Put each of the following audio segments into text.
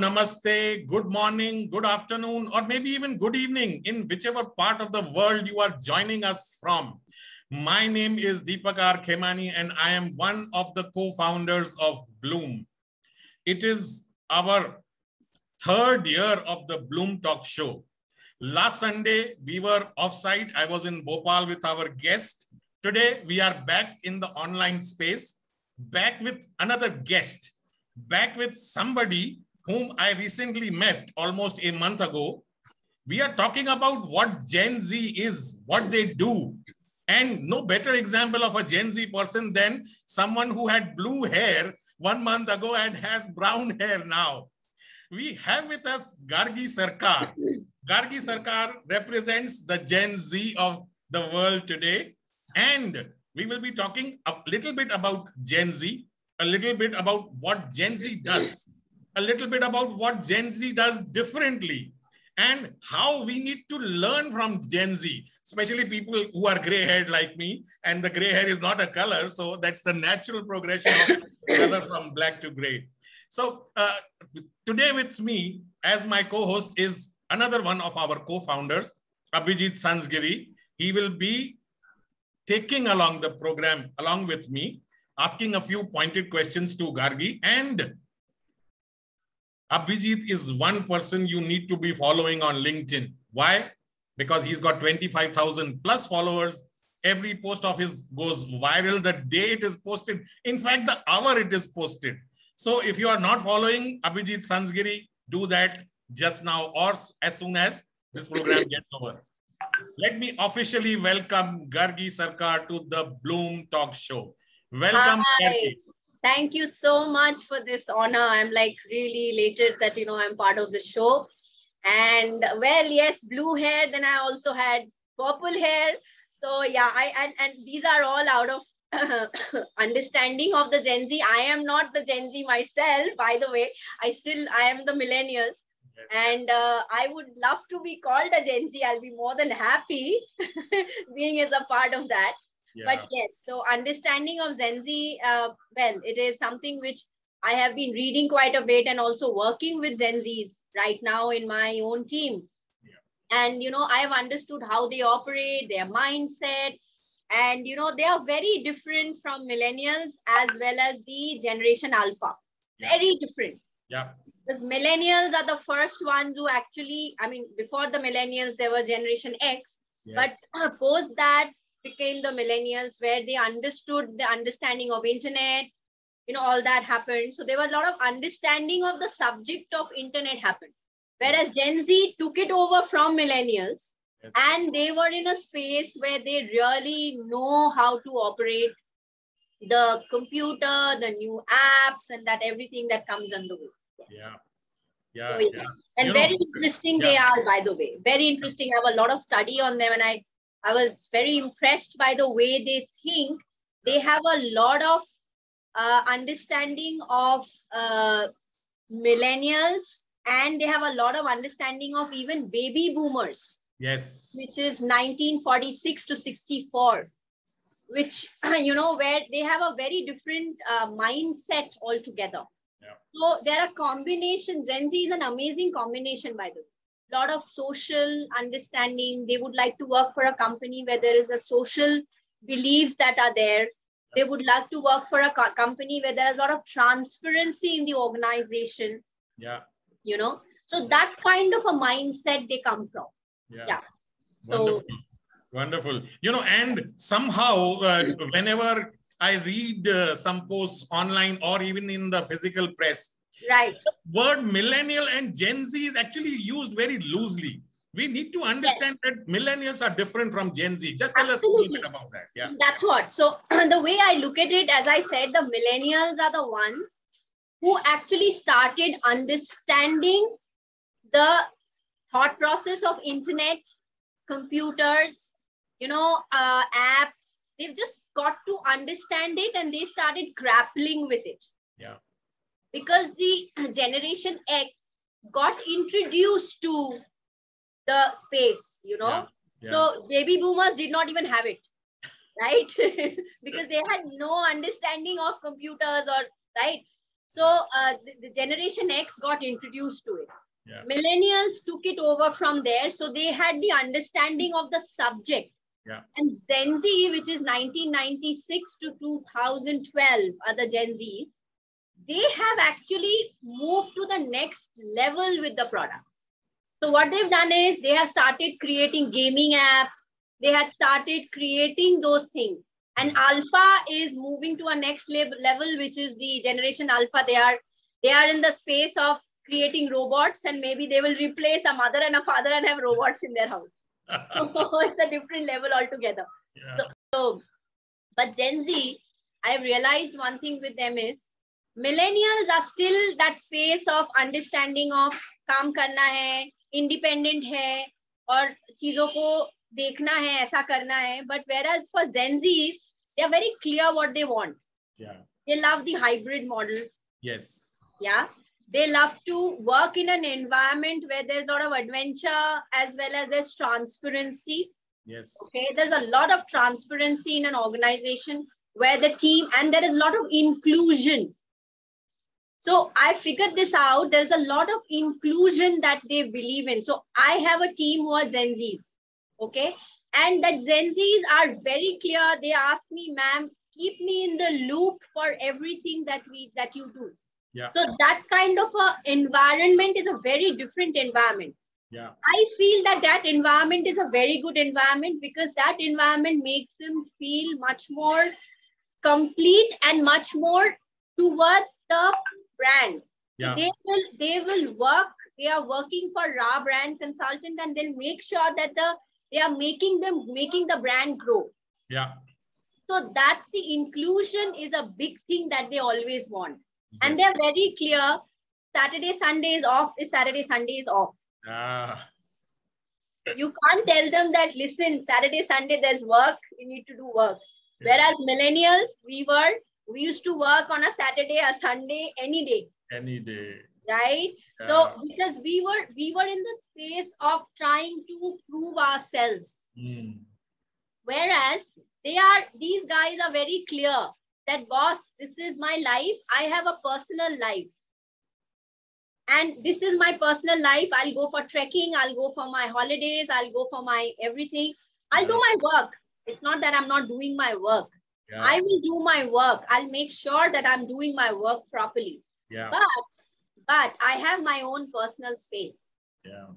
namaste, good morning, good afternoon, or maybe even good evening in whichever part of the world you are joining us from. My name is Deepakar Khemani and I am one of the co-founders of Bloom. It is our third year of the Bloom Talk Show. Last Sunday, we were off-site. I was in Bhopal with our guest. Today, we are back in the online space, back with another guest, back with somebody whom I recently met almost a month ago. We are talking about what Gen Z is, what they do. And no better example of a Gen Z person than someone who had blue hair 1 month ago and has brown hair now. We have with us Garrgi Sarkaar. Garrgi Sarkaar represents the Gen Z of the world today. And we will be talking a little bit about Gen Z, a little bit about what Gen Z does, a little bit about what Gen Z does differently, and how we need to learn from Gen Z, especially people who are gray-haired like me, and the gray hair is not a color, so that's the natural progression of color from black to gray. So today with me as my co-host is another one of our co-founders, Abhijit Sansgiri. He will be taking along the program along with me, asking a few pointed questions to Garrgi. And Abhijit is one person you need to be following on LinkedIn. Why? Because he's got 25,000 plus followers. Every post of his goes viral the day it is posted. In fact, the hour it is posted. So if you are not following Abhijit Sansgiri, do that just now or as soon as this program gets over. Let me officially welcome Garrgi Sarkaar to the Bloom Talk Show. Welcome, Garrgi. Thank you so much for this honor. I'm like really elated that, I'm part of the show. And well, yes, blue hair. Then I also had purple hair. So yeah, and these are all out of understanding of the Gen Z. I am not the Gen Z myself, by the way. I am the millennials. Yes. And I would love to be called a Gen Z. I'll be more than happy being as a part of that. Yeah. But yes, so understanding of Gen Z, well, it is something which I have been reading quite a bit and also working with Gen Zs right now in my own team. Yeah. And, I have understood how they operate, their mindset, and, they are very different from millennials as well as the generation alpha. Yeah. Very different. Yeah. Because millennials are the first ones who actually, before the millennials, there were Generation X. Yes. But post that became the millennials where they understood the understanding of internet, all that happened. So there was a lot of understanding of the subject of internet happened. Whereas Gen Z took it over from millennials. Yes. And they were in a space where they really know how to operate the computer, the new apps, and that everything that comes on the way. Yeah. Yeah. So, yeah. And very interesting they are, by the way. Very interesting. I have a lot of study on them, and I was very impressed by the way they think. They have a lot of understanding of millennials, and they have a lot of understanding of even baby boomers. Yes. Which is 1946 to 64, which, where they have a very different mindset altogether. Yeah. So there are combinations. Gen Z is an amazing combination, by the way. Lot of social understanding. They would like to work for a company where there is a social beliefs that are there. They would like to work for a company where there is a lot of transparency in the organization. Yeah. So that kind of a mindset they come from. Yeah. Yeah. So wonderful. And somehow whenever I read some posts online or even in the physical press, right, the word millennial and Gen Z is actually used very loosely. We need to understand that millennials are different from Gen Z. Just tell us a little bit about that. Yeah, that's what. So the way I look at it, as I said, the millennials are the ones who actually started understanding the thought process of internet, computers, apps. They've just got to understand it and they started grappling with it. Yeah. Because the Generation X got introduced to the space, Yeah. Yeah. So baby boomers did not even have it, right? Because they had no understanding of computers or, right? So the Generation X got introduced to it. Yeah. Millennials took it over from there. So they had the understanding of the subject. Yeah. And Gen Z, which is 1996 to 2012, are the Gen Z. They have actually moved to the next level with the products. So what they've done is they have started creating gaming apps. They had started creating those things. And Alpha is moving to a next level, which is the Generation Alpha. They are in the space of creating robots, and maybe they will replace a mother and a father and have robots in their house. It's a different level altogether. Yeah. But Gen Z, I've realized one thing with them is millennials are still that space of understanding of काम करना है, independent है, और चीजों को देखना है, ऐसा करना है. But whereas for Gen Zs, they are very clear what they want. Yeah. They love the hybrid model. Yes. Yeah. They love to work in an environment where there's a lot of adventure as well as there's transparency. Yes. Okay. There's a lot of transparency in an organization where the team, and there is a lot of inclusion. So I figured this out. There's a lot of inclusion that they believe in. So I have a team who are Gen Zs. Okay. And that Gen Zs are very clear. They ask me, ma'am, keep me in the loop for everything that you do. Yeah. So that kind of a environment is a very different environment. Yeah. I feel that environment is a very good environment because that environment makes them feel much more complete and much more towards the brand. Yeah. So they will work. They are working for Ra Brand Consultant, and they'll make sure that they are making the brand grow. Yeah. So that's the inclusion is a big thing that they always want. Yes. And they're very clear. Saturday, Sunday is off. Saturday, Sunday is off. You can't tell them that, listen, Saturday, Sunday, there's work. You need to do work. Yeah. Whereas millennials, we used to work on a Saturday, a Sunday, any day. Any day. Right? Yeah. So because we were in the space of trying to prove ourselves. Whereas these guys are very clear that, boss, this is my life. I have a personal life. And this is my personal life. I'll go for trekking. I'll go for my holidays. I'll go for my everything. I'll do my work. It's not that I'm not doing my work. Yeah. I will do my work. I'll make sure that I'm doing my work properly. Yeah. But I have my own personal space. Yeah.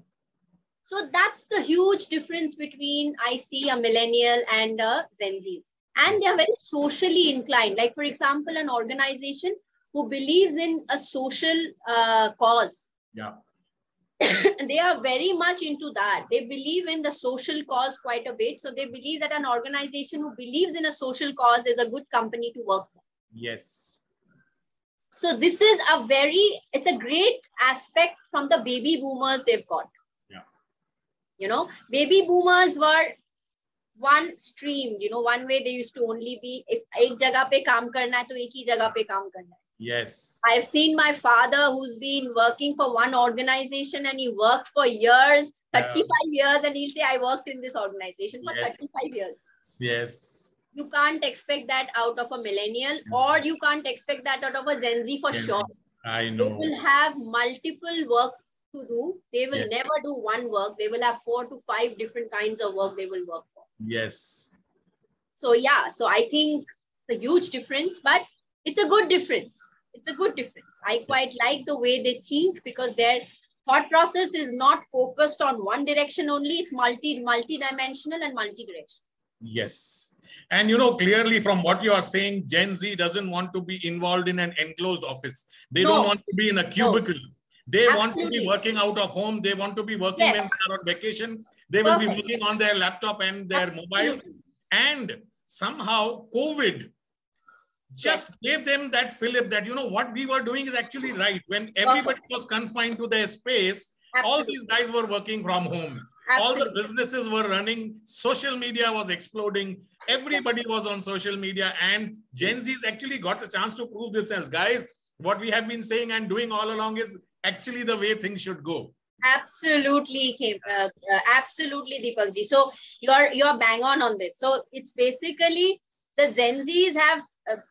So that's the huge difference between I see a millennial and a Gen Z. And they're very socially inclined. Like, for example, an organization who believes in a social cause. Yeah. They are very much into that. They believe in the social cause quite a bit. So they believe that an organization who believes in a social cause is a good company to work for. Yes. So this is it's a great aspect from the baby boomers they've got. Yeah. You know, baby boomers were one stream, one way they used to only be, if ek jagah pe kaam karna hai, to ek hi jagah pe kaam karna hai. Yes. I've seen my father who's been working for one organization and he worked for years, 35 years, and he'll say, I worked in this organization for 35 years. Yes. You can't expect that out of a millennial, or you can't expect that out of a Gen Z for sure. I know. They will have multiple work to do. They will never do one work. They will have 4 to 5 different kinds of work they will work for. Yes. So yeah, so I think it's a huge difference, but it's a good difference. It's a good difference. I quite like the way they think because their thought process is not focused on one direction only. It's multi-dimensional and multi-directional. Yes. And clearly from what you are saying, Gen Z doesn't want to be involved in an enclosed office. They don't want to be in a cubicle. No. They want to be working out of home. They want to be working when they're on vacation. They will be working on their laptop and their mobile. And somehow COVID just gave them that fillip that, what we were doing is actually right. When everybody was confined to their space, all these guys were working from home. All the businesses were running. Social media was exploding. Everybody was on social media. And Gen Z's actually got a chance to prove themselves. Guys, what we have been saying and doing all along is actually the way things should go. Absolutely, absolutely, Deepak ji. So you're bang on this. So it's basically the Gen Zs have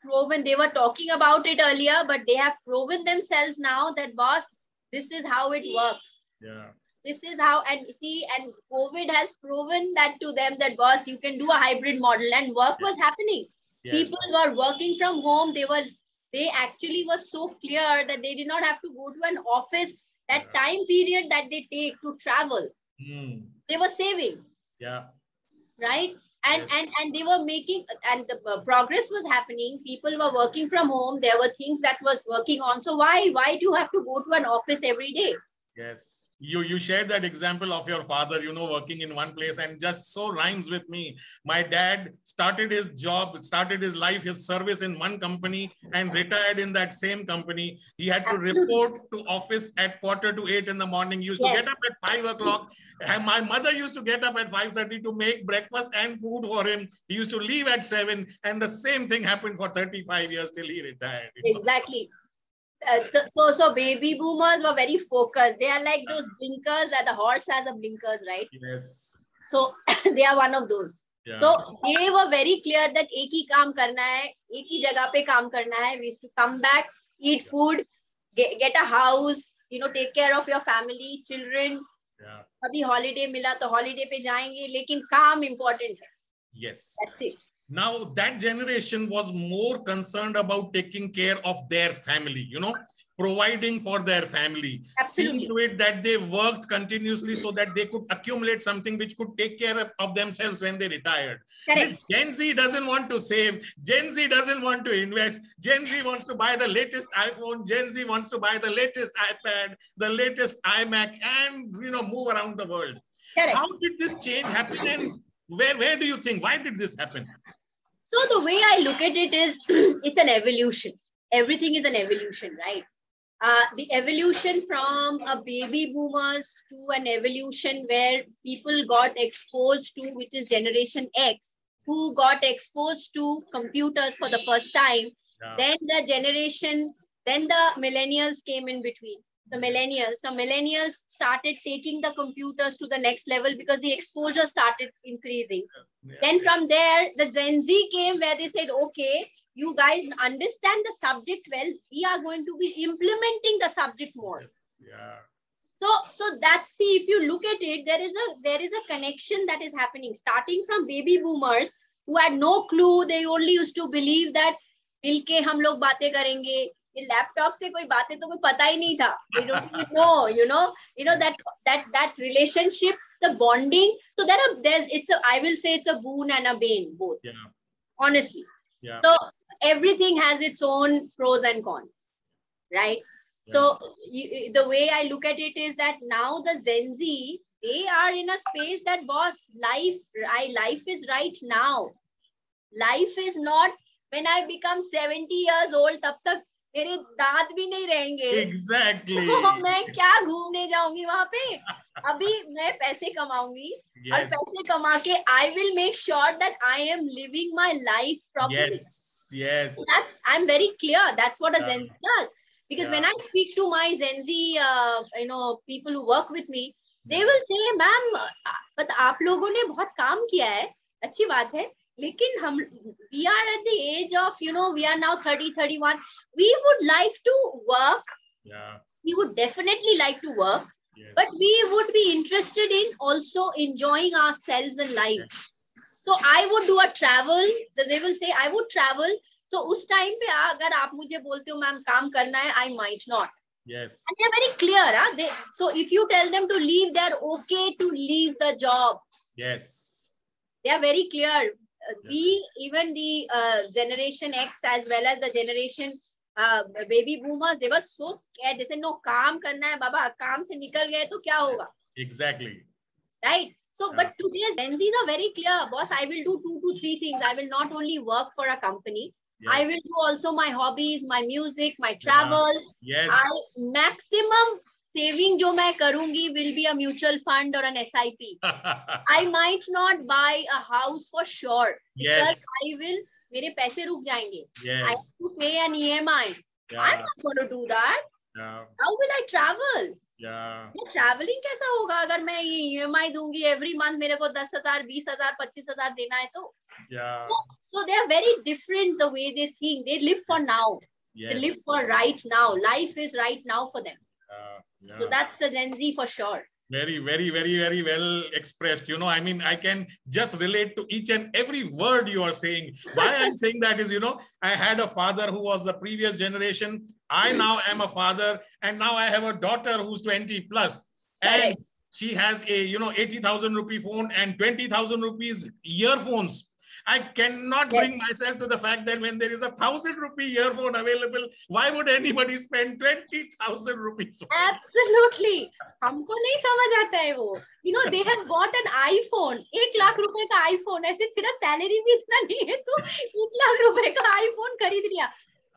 proven. They were talking about it earlier, but they have proven themselves now that, boss, this is how it works. Yeah. This is how, and see, and COVID has proven that to them that, boss, you can do a hybrid model, and work was happening. Yes. People were working from home. They actually were so clear that they did not have to go to an office. That time period that they take to travel, they were saving. Yeah. Right. And they were making, and the progress was happening. People were working from home. There were things that was working on. So why do you have to go to an office every day? Yes. You shared that example of your father, working in one place, and just so rhymes with me. My dad started his life, his service in one company and retired in that same company. He had to report to office at 7:45 in the morning. He used to get up at 5 o'clock. My mother used to get up at 5:30 to make breakfast and food for him. He used to leave at 7, and the same thing happened for 35 years till he retired. Exactly. So baby boomers were very focused. They are like those blinkers that the horse has a blinkers, right? Yes. So they are one of those. Yeah. So they were very clear that एक ही काम करना है, एक ही जगह पे काम करना है. We used to come back, eat food, get a house, take care of your family, children. Yeah. अभी holiday मिला तो holiday पे जाएंगे, लेकिन काम important है. Yes. That's it. Now, that generation was more concerned about taking care of their family, providing for their family. Absolutely. Seeing to it that they worked continuously so that they could accumulate something which could take care of themselves when they retired. This Gen Z doesn't want to save. Gen Z doesn't want to invest. Gen Z wants to buy the latest iPhone. Gen Z wants to buy the latest iPad, the latest iMac, and, move around the world. Correct. How did this change happen, and where do you think, why did this happen? So the way I look at it is, it's an evolution. Everything is an evolution, right? The evolution from a baby boomers to an evolution where people got exposed to, which is Generation X, who got exposed to computers for the first time. Yeah. Then the millennials came in between. The millennials started taking the computers to the next level because the exposure started increasing. Yeah. Then from there, the Gen Z came where they said, okay, you guys understand the subject well. We are going to be implementing the subject more. Yes. Yeah. So that's, see, if you look at it, there is a connection that is happening, starting from baby boomers who had no clue. They only used to believe that milke hum log batein karenge. ये laptop से कोई बातें तो कोई पता ही नहीं था. They don't even know, that relationship, the bonding. So I will say it's a boon and a bane, both. Yeah. Honestly. Yeah. So everything has its own pros and cons, right? Yeah. So the way I look at it is that now the Gen Z, they are in a space that, boss, life is right now. Life is not when I become 70 years old, तब तक मेरे दांत भी नहीं रहेंगे. Exactly. तो मैं क्या घूमने जाऊंगी वहां पे? अभी मैं पैसे कमाऊंगी. Yes. और पैसे कमा के I will make sure that I am living my life properly. Yes. So I'm very clear. That's what a Gen Z does. Because when I speak to my Gen Z, people who work with me, they will say, ma'am, but आप लोगों ने बहुत काम किया है, अच्छी बात है. लेकिन we are at the age of, we are now 30, 31. We would like to work. Yeah. We would definitely like to work. Yes. But we would be interested in also enjoying ourselves in life. Yes. So I would do a travel. They will say, I would travel. So उस time पे अगर आप मुझे बोलते हो ma'am काम करना है, I might not. Yes. And they're very clear. So if you tell them to leave, they're okay to leave the job. Yes. They are very clear. Even the Generation X as well as the generation baby boomers, they were so scared. They said, no, काम करना है बाबा, काम से निकल गए तो क्या होगा? Exactly. Right. So, but today's Gen Zs are very clear. Boss, I will do 2 to 3 things. I will not only work for a company. Yes. I will do also my hobbies, my music, my travel. Yes. Maximum saving जो मैं करूंगी will be a mutual fund or an SIP. I might not buy a house for sure because मेरे पैसे रुक जाएंगे. Yes. I have to pay an EMI. Yeah. I'm not going to do that. Yeah. How will I travel? Yeah. Travelling कैसा होगा अगर मैं ये EMI दूंगी एवरी मंथ, मेरे को 10,000 20,000 25,000 देना है तो. Yeah. So they are very different the way they think. They live for now. They live Yes. for right now. Life is right now for them. Yeah. So that's the Gen Z for sure. Very, very, very, very well expressed. You know, I mean, I can just relate to each and every word you are saying. Why I'm saying that is, you know, I had a father who was the previous generation. I now am a father, and now I have a daughter who's 20 plus. And she has a, you know, 80,000 rupee phone and 20,000 rupees earphones. I cannot bring myself to the fact that when there is 1,000 rupee earphone available, why would anybody spend 20,000 rupees? Absolutely. हमको नहीं समझ आता है वो. You know, they have bought an iPhone. 1,00,000 रुपए का iPhone. ऐसे तेरा salary भी इतना नहीं है तो 1,00,000 रुपए का iPhone खरीद लिया.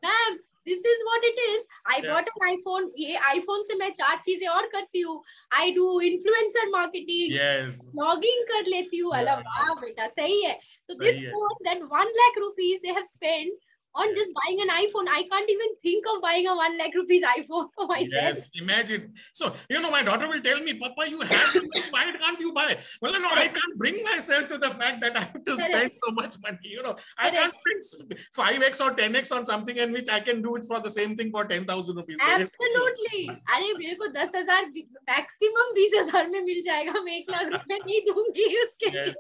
Ma'am, this is what it is. I bought an iPhone. ये iPhone से मैं 4 चीजें और करती हूँ. I do influencer marketing. Yes. Blogging कर लेती हूँ. अल्लाह वाह बेटा सही है. So this phone, that 1,00,000 rupees they have spent on just buying an iPhone. I can't even think of buying a 1,00,000 rupees iPhone for myself. Yes, imagine. So, you know, my daughter will tell me, Papa, you have the money, why can't you buy? Well, no, I can't bring myself to the fact that I have to spend so much money. You know, I can't spend 5x or 10x on something in which I can do it for the same thing for 10,000 rupees. Absolutely. अरे मेरे को 10,000 maximum 20,000 में मिल जाएगा. मैं 1,00,000 रुपए नहीं दूंगी उसके लिए.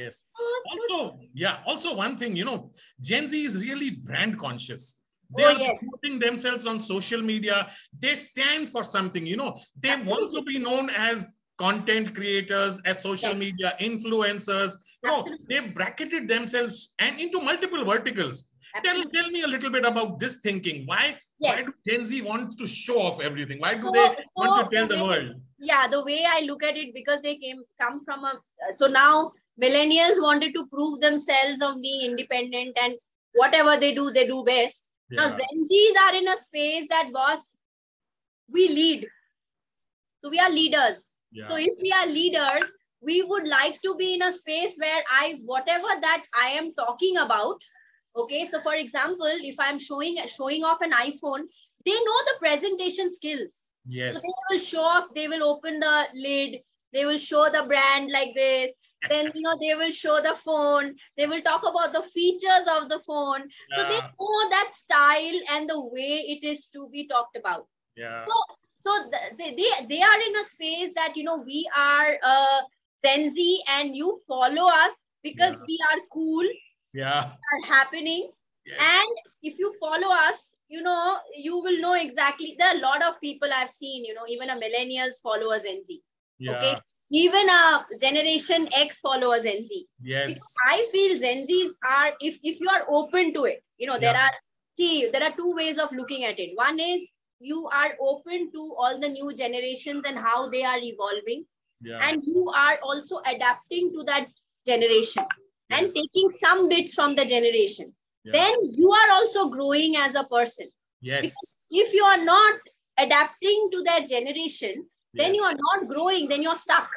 Yes. Also one thing, you know, Gen Z is really brand conscious. They are promoting themselves on social media. They stand for something, you know. They want to be known as content creators, as social media influencers. No, they've bracketed themselves and into multiple verticals. Tell me a little bit about this thinking. Why do Gen Z want to show off everything? Why do they want to tell the world? Yeah, the way I look at it, because they come from a... So now millennials wanted to prove themselves of being independent, and whatever they do best. Now Gen Zs are in a space that, boss, we lead. So we are leaders. So if we are leaders, we would like to be in a space where whatever that I am talking about. Okay, so for example, if I'm showing off an iPhone, they know the presentation skills. Yes. So they will show off, they will open the lid, they will show the brand like this. Then, you know, they will show the phone, they will talk about the features of the phone. So they know that style and the way it is to be talked about. Yeah. So they are in a space that, you know, we are Gen Z and you follow us because we are cool. Are happening. And if you follow us, you know, you will know exactly. There are a lot of people I've seen, you know, even a millennials follow a Gen Z. Okay, even a generation X follow a Gen Z. Yes, because I feel Gen Zs are, if you are open to it, you know, there are two ways of looking at it. One is you are open to all the new generations and how they are evolving, and you are also adapting to that generation. And taking some bits from the generation. Then you are also growing as a person. Yes. Because if you are not adapting to that generation, then you are not growing, then you're stuck.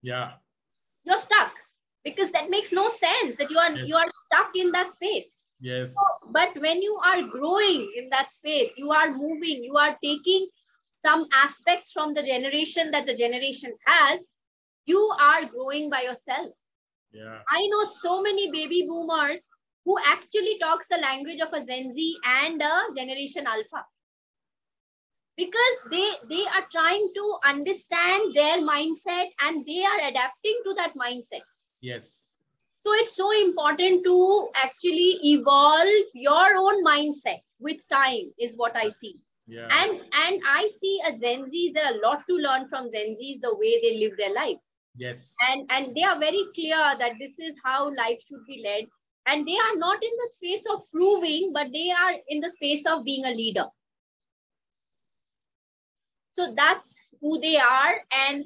Yeah. You're stuck. Because that makes no sense that you are stuck in that space. Yes. So, but when you are growing in that space, you are moving, you are taking some aspects from the generation that the generation has, you are growing by yourself. Yeah. I know so many baby boomers who actually talks the language of a Gen Z and a generation Alpha. Because they are trying to understand their mindset and they are adapting to that mindset. Yes. So it's so important to actually evolve your own mindset with time is what I see. Yeah. And I see a Gen Z, there are a lot to learn from Gen Z, the way they live their life. Yes. And they are very clear that this is how life should be led. And they are not in the space of proving, but they are in the space of being a leader. So that's who they are. And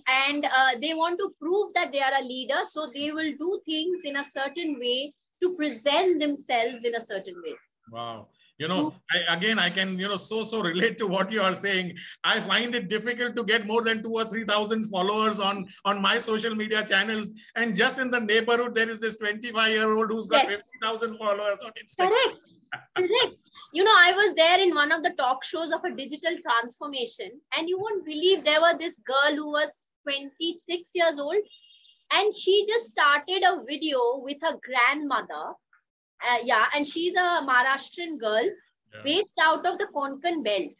they want to prove that they are a leader. So they will do things in a certain way to present themselves in a certain way. Wow. You know, I can, you know, so relate to what you are saying. I find it difficult to get more than 2,000 or 3,000 followers on my social media channels. And just in the neighborhood, there is this 25-year-old who's got 50,000 followers on Instagram. Correct. Correct. You know, I was there in one of the talk shows of a digital transformation, and you won't believe there was this girl who was 26 years old, and she just started a video with her grandmother. Yeah, and she's a Maharashtrian girl based out of the Konkan belt.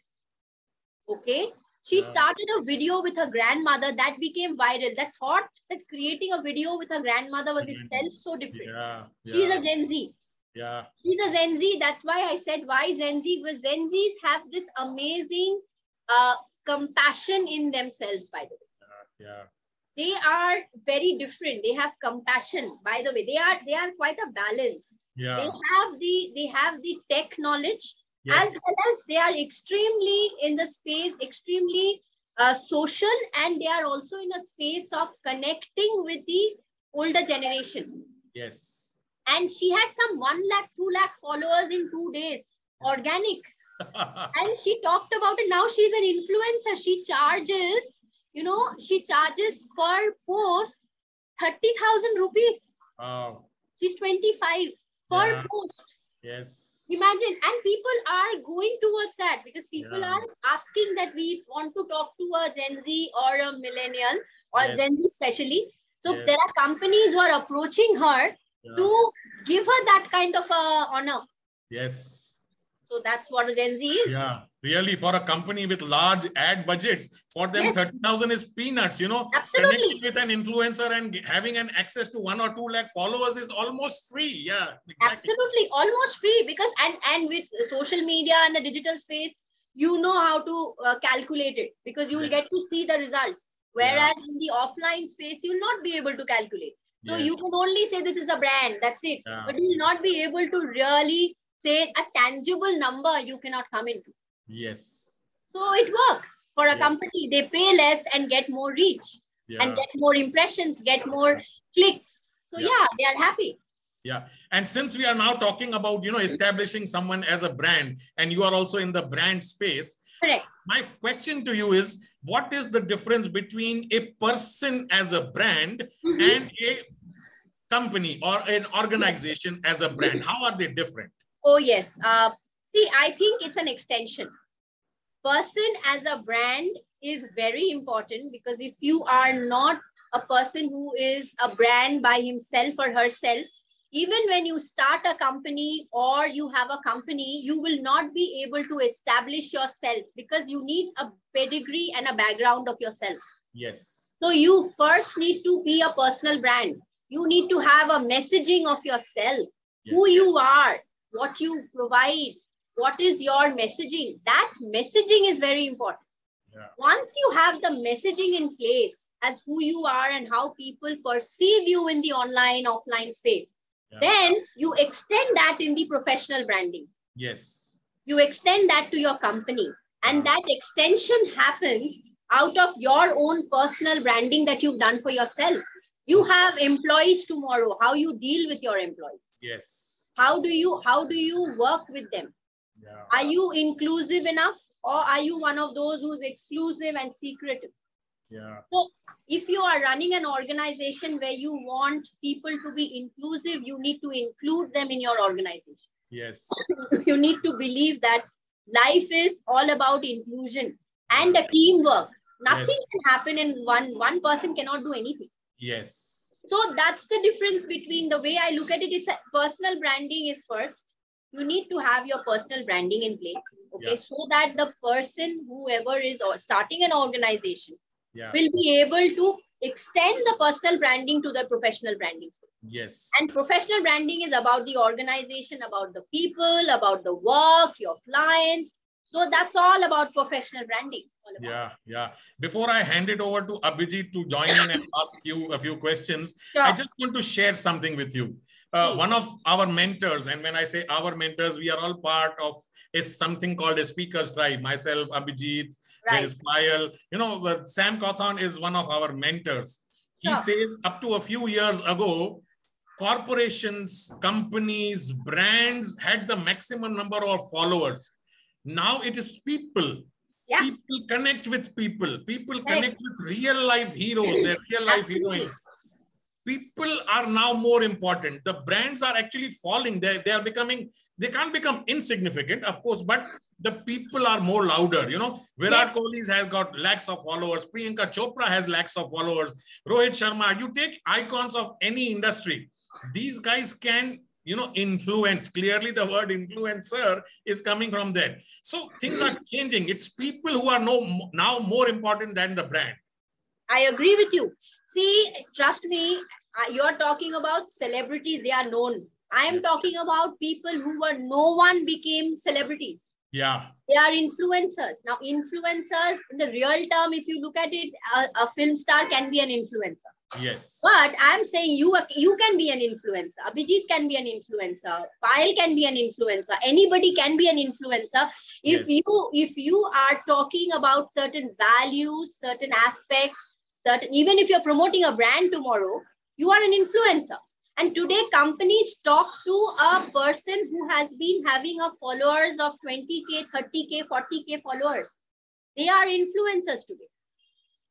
Okay. She started a video with her grandmother that became viral. That thought that creating a video with her grandmother was itself so different. She's a Gen Z. She's a Gen Z. That's why I said why Gen Z, because Gen Zs have this amazing compassion in themselves, by the way. They are very different. They have compassion, by the way. They are quite a balance. They have the tech knowledge, as well as they are extremely in the space, extremely social, and they are also in a space of connecting with the older generation. Yes. And she had some 1 lakh, 2 lakh followers in 2 days, organic. And she talked about it. Now she's an influencer. She charges, she charges per post 30,000 rupees. Wow. She's 25 per post. Yes. Imagine. And people are going towards that because people are asking that we want to talk to a Gen Z or a millennial or Gen Z especially. So there are companies who are approaching her to give her that kind of honor. Yes. So that's what a Gen Z is. Yeah, really, for a company with large ad budgets, for them 30,000 is peanuts, Absolutely. Connecting with an influencer and having an access to 1 or 2 lakh followers is almost free. Yeah, exactly. Absolutely, almost free, because and with social media and the digital space, you know how to calculate it, because you will get to see the results. Whereas in the offline space, you will not be able to calculate. So you can only say this is a brand, that's it. But you will not be able to really say a tangible number you cannot come into. Yes. So it works for a company. They pay less and get more reach and get more impressions, get more clicks. So they are happy. Yeah. And since we are now talking about, establishing someone as a brand, and you are also in the brand space. Correct. My question to you is, what is the difference between a person as a brand and a company or an organization as a brand? How are they different? Oh, yes. See, I think it's an extension. Person as a brand is very important, because if you are not a person who is a brand by himself or herself, even when you start a company or you have a company, you will not be able to establish yourself, because you need a pedigree and a background of yourself. Yes. So you first need to be a personal brand. You need to have a messaging of yourself, who you are, what you provide, what is your messaging. That messaging is very important. Once you have the messaging in place as who you are and how people perceive you in the online, offline space, then you extend that in the professional branding. Yes. You extend that to your company. And that extension happens out of your own personal branding that you've done for yourself. You have employees tomorrow. How you deal with your employees? Yes. How do you work with them? Are you inclusive enough, or are you one of those who's exclusive and secretive? So if you are running an organization where you want people to be inclusive, you need to include them in your organization. Yes. You need to believe that life is all about inclusion and a teamwork. Nothing can happen in one person cannot do anything. Yes. So that's the difference between the way I look at it. It's a personal branding is first. You need to have your personal branding in place. Okay. So that the person, whoever is starting an organization, will be able to extend the personal branding to the professional branding. Yes. And professional branding is about the organization, about the people, about the work, your clients. So that's all about professional branding. Yeah. Before I hand it over to Abhijit to join in and ask you a few questions, I just want to share something with you. One of our mentors, and when I say our mentors, we are all part of something called a speakers tribe. Myself, Abhijit, there is Payal. Sam Cawthon is one of our mentors. He says up to a few years ago, corporations, companies, brands had the maximum number of followers. Now it is people. People connect with people. People connect with real life heroes, their real life heroines. People are now more important. The brands are actually falling. They are becoming they can't become insignificant, of course, but the people are more louder. You know, Virat Kohli has got lakhs of followers. Priyanka Chopra has lakhs of followers. Rohit Sharma, you take icons of any industry. These guys can, you know, influence. Clearly, the word influencer is coming from there. So things are changing. It's people who are now more important than the brand. I agree with you. See, trust me, you're talking about celebrities. They are known. I am talking about people who were no one became celebrities. Yeah. They are influencers. Now, influencers, in the real term, if you look at it, a film star can be an influencer. Yes. But I'm saying you can be an influencer. Abhijit can be an influencer. Payal can be an influencer. Anybody can be an influencer. If you are talking about certain values, certain aspects, even if you're promoting a brand tomorrow, you are an influencer. And today companies talk to a person who has been having a followers of 20K, 30K, 40K followers. They are influencers today.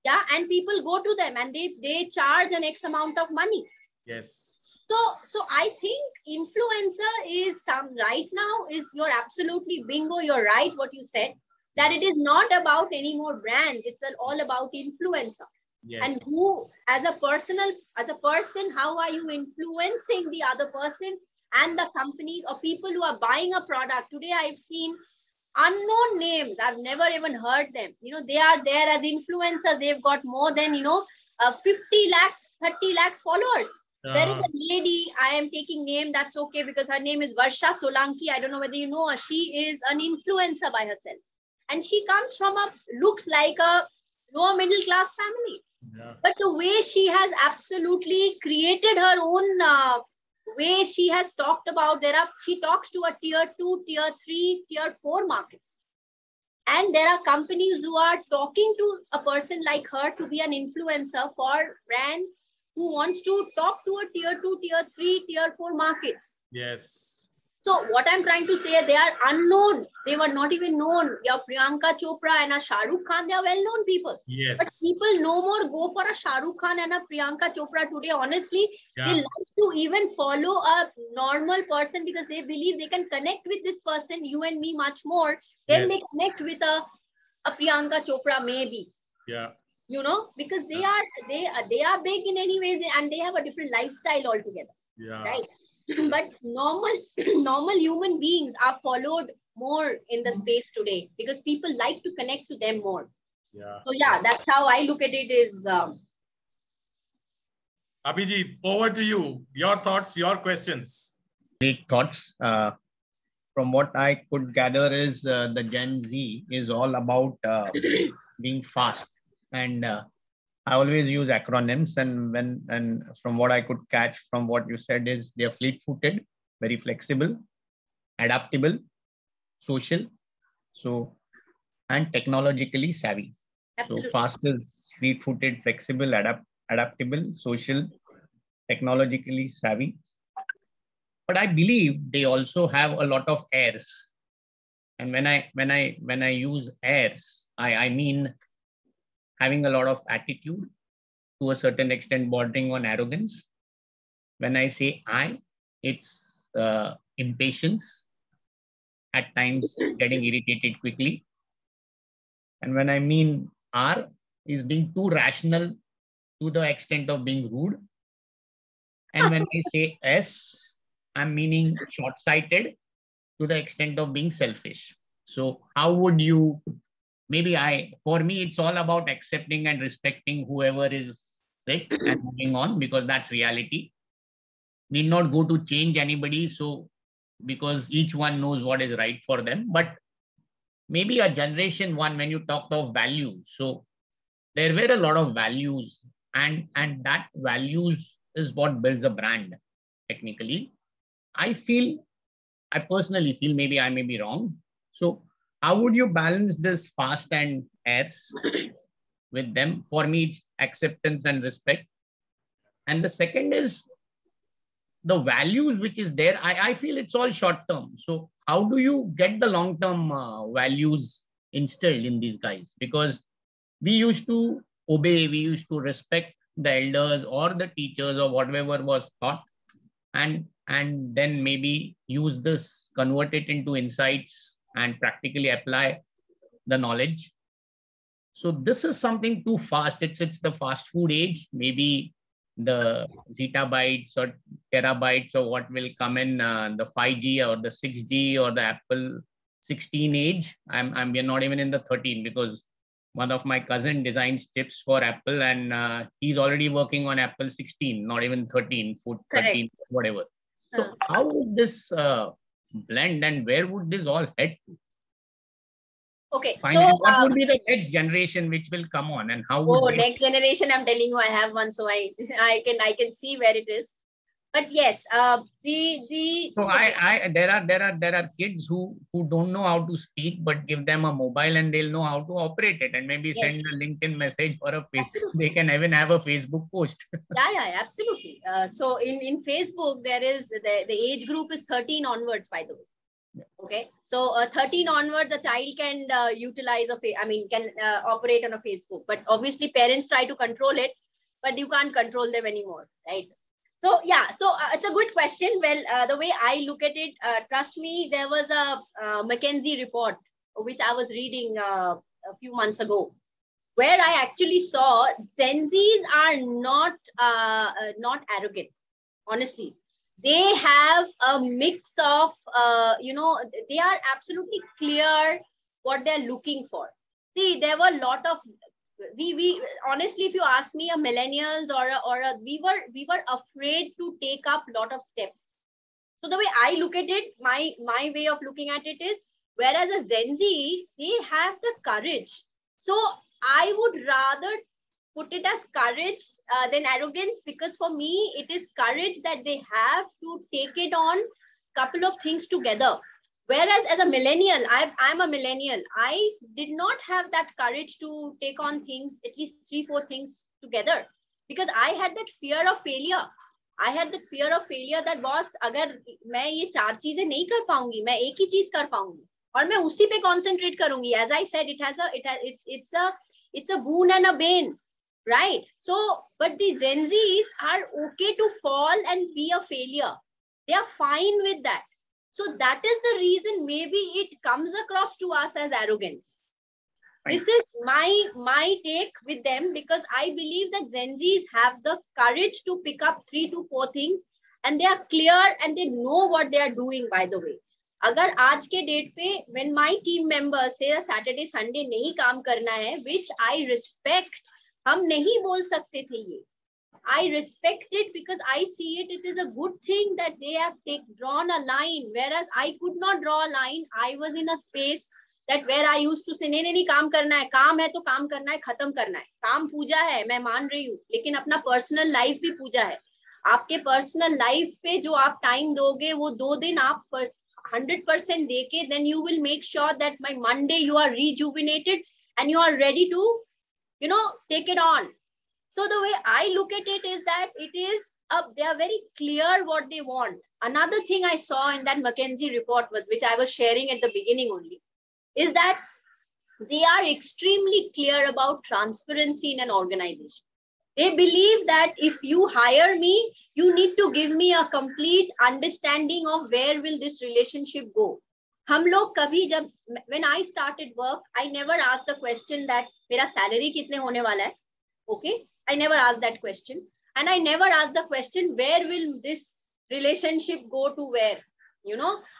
Yeah, and people go to them and they charge an X amount of money. Yes. So I think influencer is right now is, you're absolutely bingo. You're right what you said, that it is not about any more brands. It's all about influencer. Yes. And who, as a person, how are you influencing the other person and the companies or people who are buying a product? Today, I've seen unknown names. I've never even heard them. You know, they are there as influencers. They've got more than, 50 lakhs, 30 lakhs followers. There is a lady, I am taking name, that's okay, because her name is Varsha Solanki. I don't know whether you know her. She is an influencer by herself. And she comes from looks like a lower middle class family. Yeah. But the way she has absolutely created her own way, she has talked about, she talks to a tier 2, tier 3, tier 4 markets. And there are companies who are talking to a person like her to be an influencer for brands who wants to talk to a tier 2, tier 3, tier 4 markets. Yes. So what I'm trying to say, they are unknown. They were not even known. Your Priyanka Chopra and a Shah Rukh Khan, they are well-known people. Yes. But people no more go for a Shah Rukh Khan and a Priyanka Chopra today. Honestly, they like to even follow a normal person because they believe they can connect with this person, you and me, much more than they connect with a Priyanka Chopra maybe. Yeah. You know, because they are big in any ways and they have a different lifestyle altogether. Yeah. Right. But normal human beings are followed more in the space today because people like to connect to them more. Yeah. So yeah, that's how I look at it. Is Abhijit, over to you. Your thoughts, your questions. Great thoughts. From what I could gather is the Gen Z is all about being fast, and I always use acronyms, and from what I could catch from what you said is they're fleet-footed, very flexible, adaptable, social, and technologically savvy. Absolutely. So fast is fleet-footed, flexible, adaptable, social, technologically savvy. But I believe they also have a lot of airs. And when I use airs, I mean having a lot of attitude, to a certain extent bordering on arrogance. When I say it's impatience, at times getting irritated quickly. And when I mean R, is being too rational to the extent of being rude. And when I say S, I'm meaning short-sighted to the extent of being selfish. So how would you, for me, it's all about accepting and respecting whoever is sick and moving on, because that's reality. Need not go to change anybody, so because each one knows what is right for them. But maybe a generation one, when you talked of values, so there were a lot of values, and that values is what builds a brand. Technically, I personally feel, maybe I may be wrong. So how would you balance this fast and airs with them? For me, it's acceptance and respect. And the second is the values which is there. I feel it's all short term. So how do you get the long term values instilled in these guys? Because we used to obey, we used to respect the elders or the teachers or whatever was taught. and then maybe use this, convert it into insights and practically apply the knowledge. So this is something too fast. It's the fast food age. Maybe the zettabytes or terabytes or what will come in the 5G or the 6G or the Apple 16 age. We're not even in the 13, because one of my cousin designs chips for Apple, and he's already working on Apple 16, not even 13, 14, 13, whatever. So how would this blend, and where would this all head to? Okay, finally, so what would be the next generation which will come on, and how would next generation? I'm telling you, I have one, so I can see where it is. But yes, so there are kids who don't know how to speak, but give them a mobile and they'll know how to operate it, and maybe send a LinkedIn message or a Facebook. They can even have a Facebook post. Yeah, absolutely. So in Facebook, there is the age group is 13 onwards, by the way. Okay, so 13 onward, the child can utilize can operate on a Facebook, but obviously parents try to control it, but you can't control them anymore, right? So yeah, so it's a good question. Well, the way I look at it, trust me, there was a McKinsey report which I was reading a few months ago, where I actually saw Gen Zs are not arrogant, honestly. They have a mix of, they are absolutely clear what they're looking for. See, there were a lot of, we honestly, if you ask me, a millennials we were afraid to take up a lot of steps. So the way I look at it, my way of looking at it is, whereas a Gen Z, they have the courage. So I would rather put it as courage than arrogance, because for me, it is courage that they have to take it on couple of things together. Whereas as a millennial, I'm a millennial, I did not have that courage to take on things, at least 3-4 things together, because I had that fear of failure. I had that fear of failure that boss, अगर मैं ये 4 चीजें नहीं कर पाऊंगी, मैं एक ही चीज कर पाऊंगी और मैं उसी पे concentrate करूंगी. As I said, it's a boon and a bane. Right. So, but the Gen Zs are okay to fall and be a failure. They are fine with that. So that is the reason maybe it comes across to us as arrogance. Right. This is my take with them, because I believe that Gen Zs have the courage to pick up 3 to 4 things, and they are clear and they know what they are doing, by the way. अगर आज के date पे when my team members say Saturday Sunday नहीं काम करना है, which I respect, हम नहीं बोल सकते थे ये. I respect it because I see it. It is a good thing that they have drawn a line, whereas I could not draw a line. I was in a space that where I used to say नहीं काम करना है, काम है तो काम करना है, खत्म करना है. काम पूजा है, मैं मान रही हूँ, लेकिन अपना पर्सनल लाइफ भी पूजा है. आपके पर्सनल लाइफ पे जो आप टाइम दोगे, वो 2 दिन आप 100% देके, then you will make sure that by Monday you are rejuvenated and you are ready to take it on. So the way I look at it is that they are very clear what they want. Another thing I saw in that McKinsey report was, which I was sharing at the beginning only, is that they are extremely clear about transparency in an organization. They believe that if you hire me, you need to give me a complete understanding of where will this relationship go. हम लोग कभी जब when I started work, I never asked the question that मेरा salary कितने होने वाला है. Okay, I never asked that question, and I never asked the question where will this relationship go to where.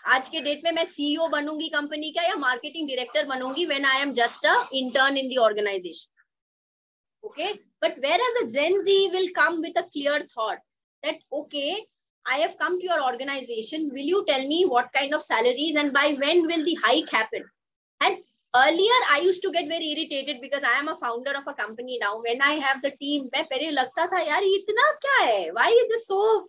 आज के डेट में मैं CEO बनूंगी company का या मार्केटिंग डायरेक्टर बनूंगी when I am just a intern in the organization. Okay, but whereas a Gen Z will come with a clear thought that, okay, I have come to your organization. Will you tell me what kind of salaries and by when will the hike happen? And earlier, I used to get very irritated because I am a founder of a company now. When I have the team, मैं पहले लगता था यार इतना क्या है? Why is this so?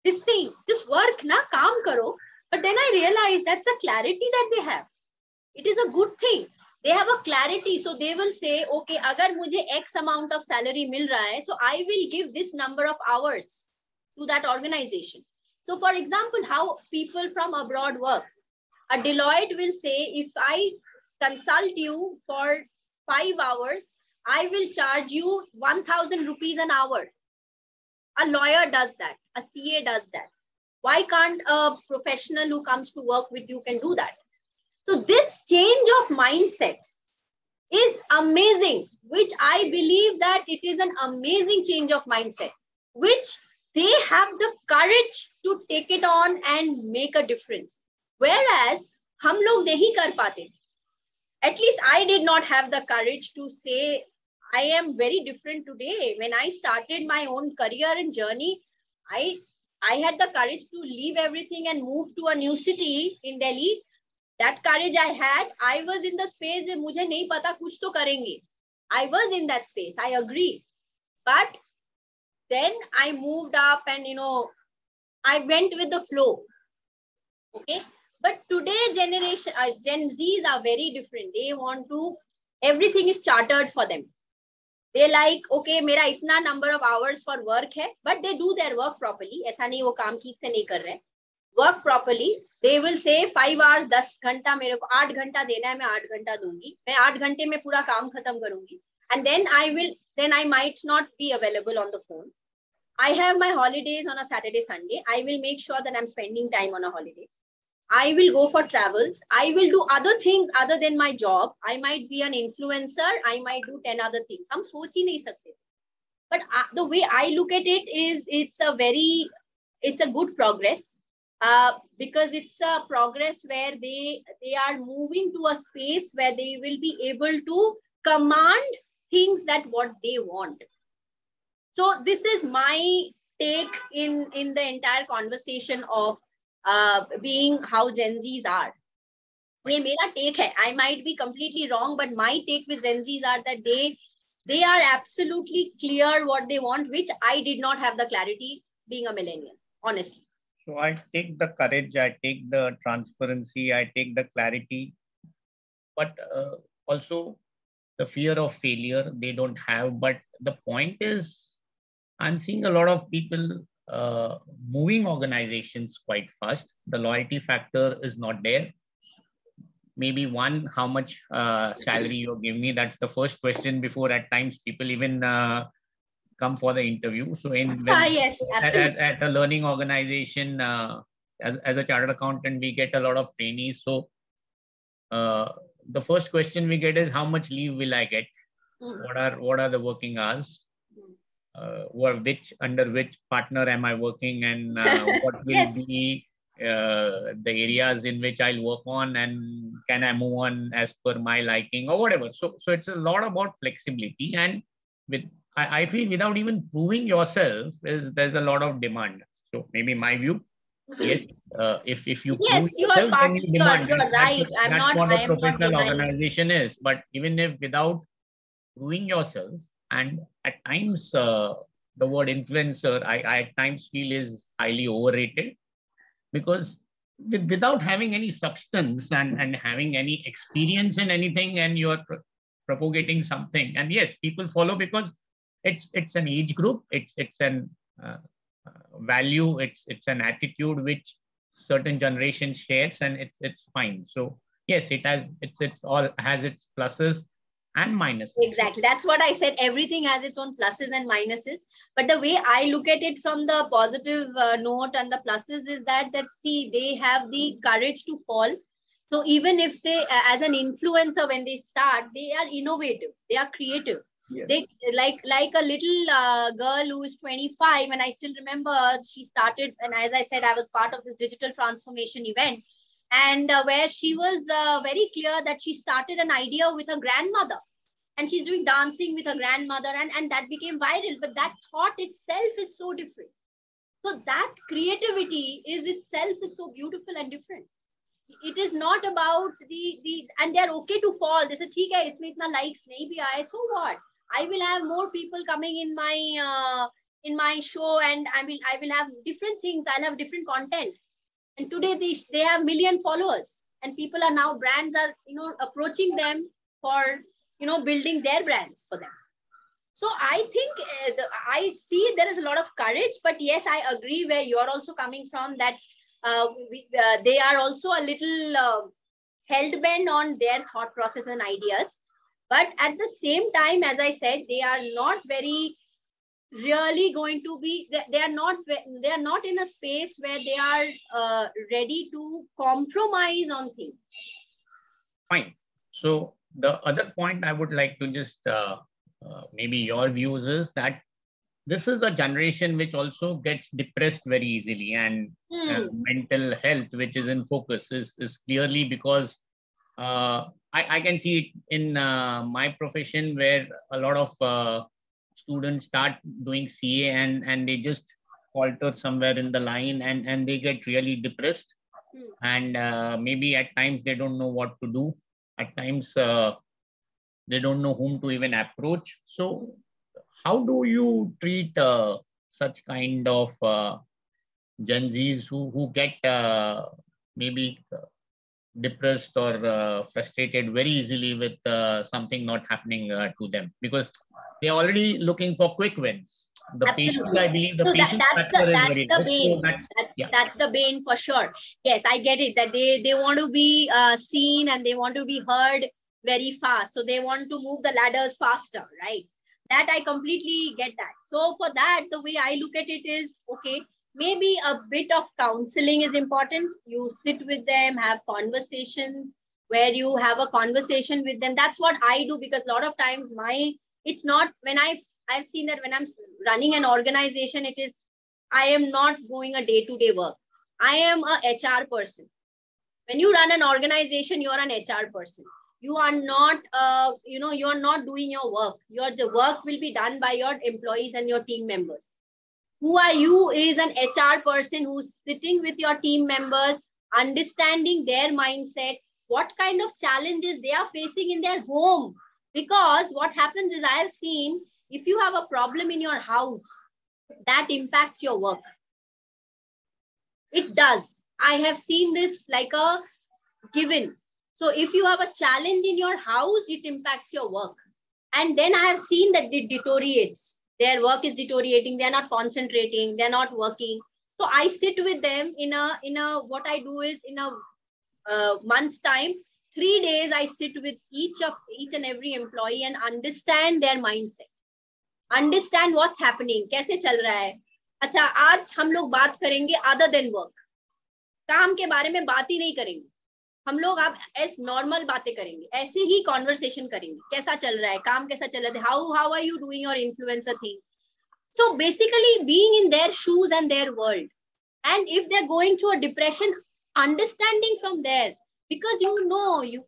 This thing, just work ना, काम करो. But then I realized that's a clarity that they have. It is a good thing. They have a clarity, so they will say, okay, अगर मुझे X amount of salary मिल रहा है, so I will give this number of hours to that organization. So for example, how people from abroad works. A Deloitte will say, if I consult you for 5 hours, I will charge you 1,000 rupees an hour. A lawyer does that. A CA does that. Why can't a professional who comes to work with you can do that? So this change of mindset is amazing, which I believe that it is an amazing change of mindset, which they have the courage to take it on and make a difference. Whereas हम लोग नहीं कर पाते. At least I did not have the courage to say I am very different today. When I started my own career and journey, I had the courage to leave everything and move to a new city in Delhi. That courage I had. I was in the space that मुझे नहीं पता कुछ तो करेंगे. I was in that space. I agree. But then I moved up and, I went with the flow. Okay. But today generation, Gen Zs are very different. They want to, everything is chartered for them. They like, okay, मेरा इतना number of hours for work है, but they do their work properly. ऐसा नहीं वो काम ठीक से नहीं कर रहे. Work properly. They will say 5 hours, 10 घंटा मेरे को 8 घंटा देना है, मैं 8 घंटा दूंगी. मैं 8 घंटे में पूरा काम खत्म करूंगी. And then I might not be available on the phone. I have my holidays on a Saturday, Sunday. I will make sure that I'm spending time on a holiday. I will go for travels. I will do other things other than my job. I might be an influencer. I might do 10 other things. हम सोच ही नहीं सकते. But the way I look at it is it's a good progress. Because it's a progress where they are moving to a space where they will be able to command things that what they want. So this is my take in the entire conversation of being how Gen Zs are. ये मेरा take है. I might be completely wrong, but my take with Gen Zs are that they are absolutely clear what they want, which I did not have the clarity being a millennial, honestly. So I take the courage, I take the transparency, I take the clarity, but also the fear of failure they don't have. But the point is, I'm seeing a lot of people moving organizations quite fast. The loyalty factor is not there. Maybe one, how much salary you give me? That's the first question before at times people even come for the interview. So Yes, at a learning organization, as a chartered accountant, we get a lot of trainees. So the first question we get is, how much leave will I get? What are the working hours? Under which partner am I working, and what will be the areas in which I'll work on, and can I move on as per my liking or whatever. So it's a lot about flexibility, and I feel without even proving yourself there's a lot of demand. So maybe my view, yes, if you prove yourself, then you demand. You're right. That's what a professional organization is. But even if without proving yourself, and at times the word influencer, I at times feel is highly overrated, because without having any substance and having any experience in anything, and you're propagating something, and yes, people follow because it's an age group, it's an value, it's an attitude which certain generation shares, and it's fine. So yes, it's all has its pluses and minuses. Exactly. That's what I said. Everything has its own pluses and minuses. But the way I look at it from the positive note and the pluses is that see, they have the courage to fall. So even if they, as an influencer, when they start, they are innovative. They are creative. Yes. They like a little girl who is 25, and I still remember she started, and as I said, I was part of this digital transformation event, and where she was very clear that she started an idea with her grandmother, and she's doing dancing with her grandmother, and that became viral. But that thought itself is so different. So that creativity is so beautiful and different. It is not about and they're okay to fall. They say, "ठीक है, इसमें इतना likes नहीं भी आए, so what? I will have more people coming in my show, and I will have different things. I'll have different content." And today they have 1 million followers, and people are now, brands are approaching them for building their brands for them. So I think I see there is a lot of courage, but yes, I agree where you're also coming from, that they are also a little held bent on their thought process and ideas. But at the same time, as I said, they are not very really going to be, they are not in a space where they are ready to compromise on things. Fine. So the other point I would like to just maybe your views is that this is a generation which also gets depressed very easily, and mental health, which is in focus, is clearly because I can see it in my profession, where a lot of students start doing CA and they just falter somewhere in the line, and they get really depressed. And maybe at times they don't know what to do. At times they don't know whom to even approach. So how do you treat such kind of Gen Zs who get maybe depressed or frustrated very easily with something not happening to them, because they're already looking for quick wins. The patience, Absolutely. I believe, the So patience that's factor is that's very the less. bane. So That's the bane for sure. Yes, I get it that they want to be seen and they want to be heard very fast. So they want to move the ladders faster, right? That I completely get that. So for that, the way I look at it is, okay, maybe a bit of counseling is important. You sit with them, have conversations where you have a conversation with them. That's what I do, because a lot of times it's not when I've seen that when I'm running an organization, it is, I am not going a day-to-day work. I am a HR person. When you run an organization, you're an HR person. You are not, you are not doing your work. The work will be done by your employees and your team members. Who are you is an HR person who's sitting with your team members, understanding their mindset, what kind of challenges they are facing in their home. Because what happens is, I have seen, if you have a problem in your house, that impacts your work. It does. I have seen this like a given. So if you have a challenge in your house, it impacts your work. And then I have seen that it deteriorates. Their work is deteriorating. They're not concentrating. They're not working. So I sit with them in a what I do is, in a month's time, 3 days, I sit with each and every employee and understand their mindset. Understand what's happening. कैसे चल रहा है. अच्छा, आज हम लोग बात करेंगे other than work. काम के बारे में बात ही नहीं करेंगे. हम लोग आप एस नॉर्मल बातें करेंगे, ऐसे ही कॉन्वर्सेशन करेंगे. कैसा चल रहा है, काम कैसा चल रहा है, how are you doing your influencer thing. So basically being in their shoes and their world, and if they are going through a depression, understanding from there, because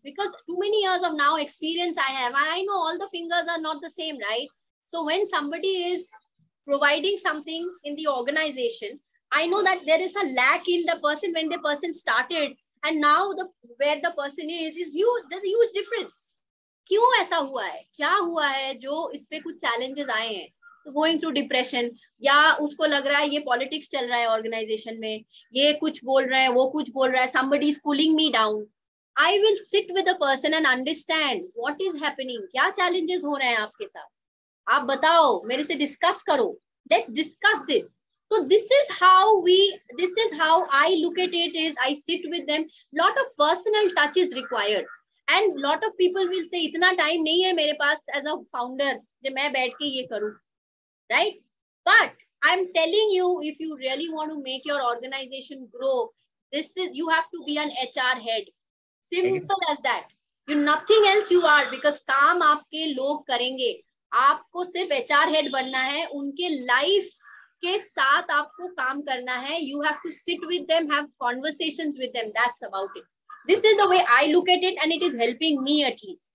because too many years of now experience I have, and I know all the fingers are not the same, right? So when somebody is providing something in the organization, I know that there is a lack in the person when the person started, and now where the person is huge. There's a huge difference. क्यों ऐसा हुआ है, क्या हुआ है जो इस पे कुछ challenges आए हैं. तो going through depression, या उसको लग रहा है ये politics चल रहा है organization में, ये कुछ बोल रहा है, वो कुछ बोल रहा है, somebody is pulling me down. I will sit with the person and understand what is happening, क्या challenges हो रहे हैं आपके साथ, आप बताओ, मेरे से discuss करो, let's discuss this. So this is how I look at it is, I sit with them. Lot of personal touch is required. And lot of people will say, इतना time नहीं है मेरे पास as a founder, जो मैं बैठ के ये करूँ, right? But I'm telling you, if you really want to make your organization grow, you have to be an HR head. Simple as that. You nothing else you are, because काम आपके लोग करेंगे. आपको सिर्फ HR head बनना है, उनके life के साथ आपको काम करना है. You have to sit with them, have conversations with them. That's about it. This is the way I look at it, and it is helping me at least.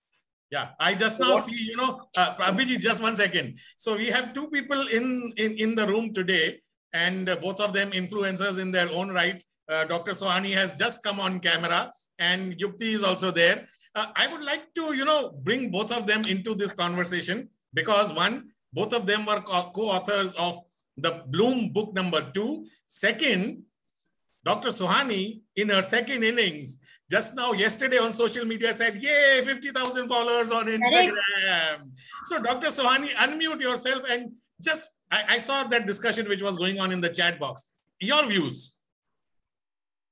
Yeah, I just now see, Abhijit, just 1 second. So we have two people in the room today, and both of them influencers in their own right. Dr. Sohani has just come on camera, and Yukti is also there. I would like to, bring both of them into this conversation, because one, both of them were co-authors of the Bloom book #2. Second, Dr. Sohani, in her second innings, just now, yesterday on social media said, yay, 50,000 followers on Instagram. So Dr. Sohani, unmute yourself and just, I saw that discussion which was going on in the chat box. Your views.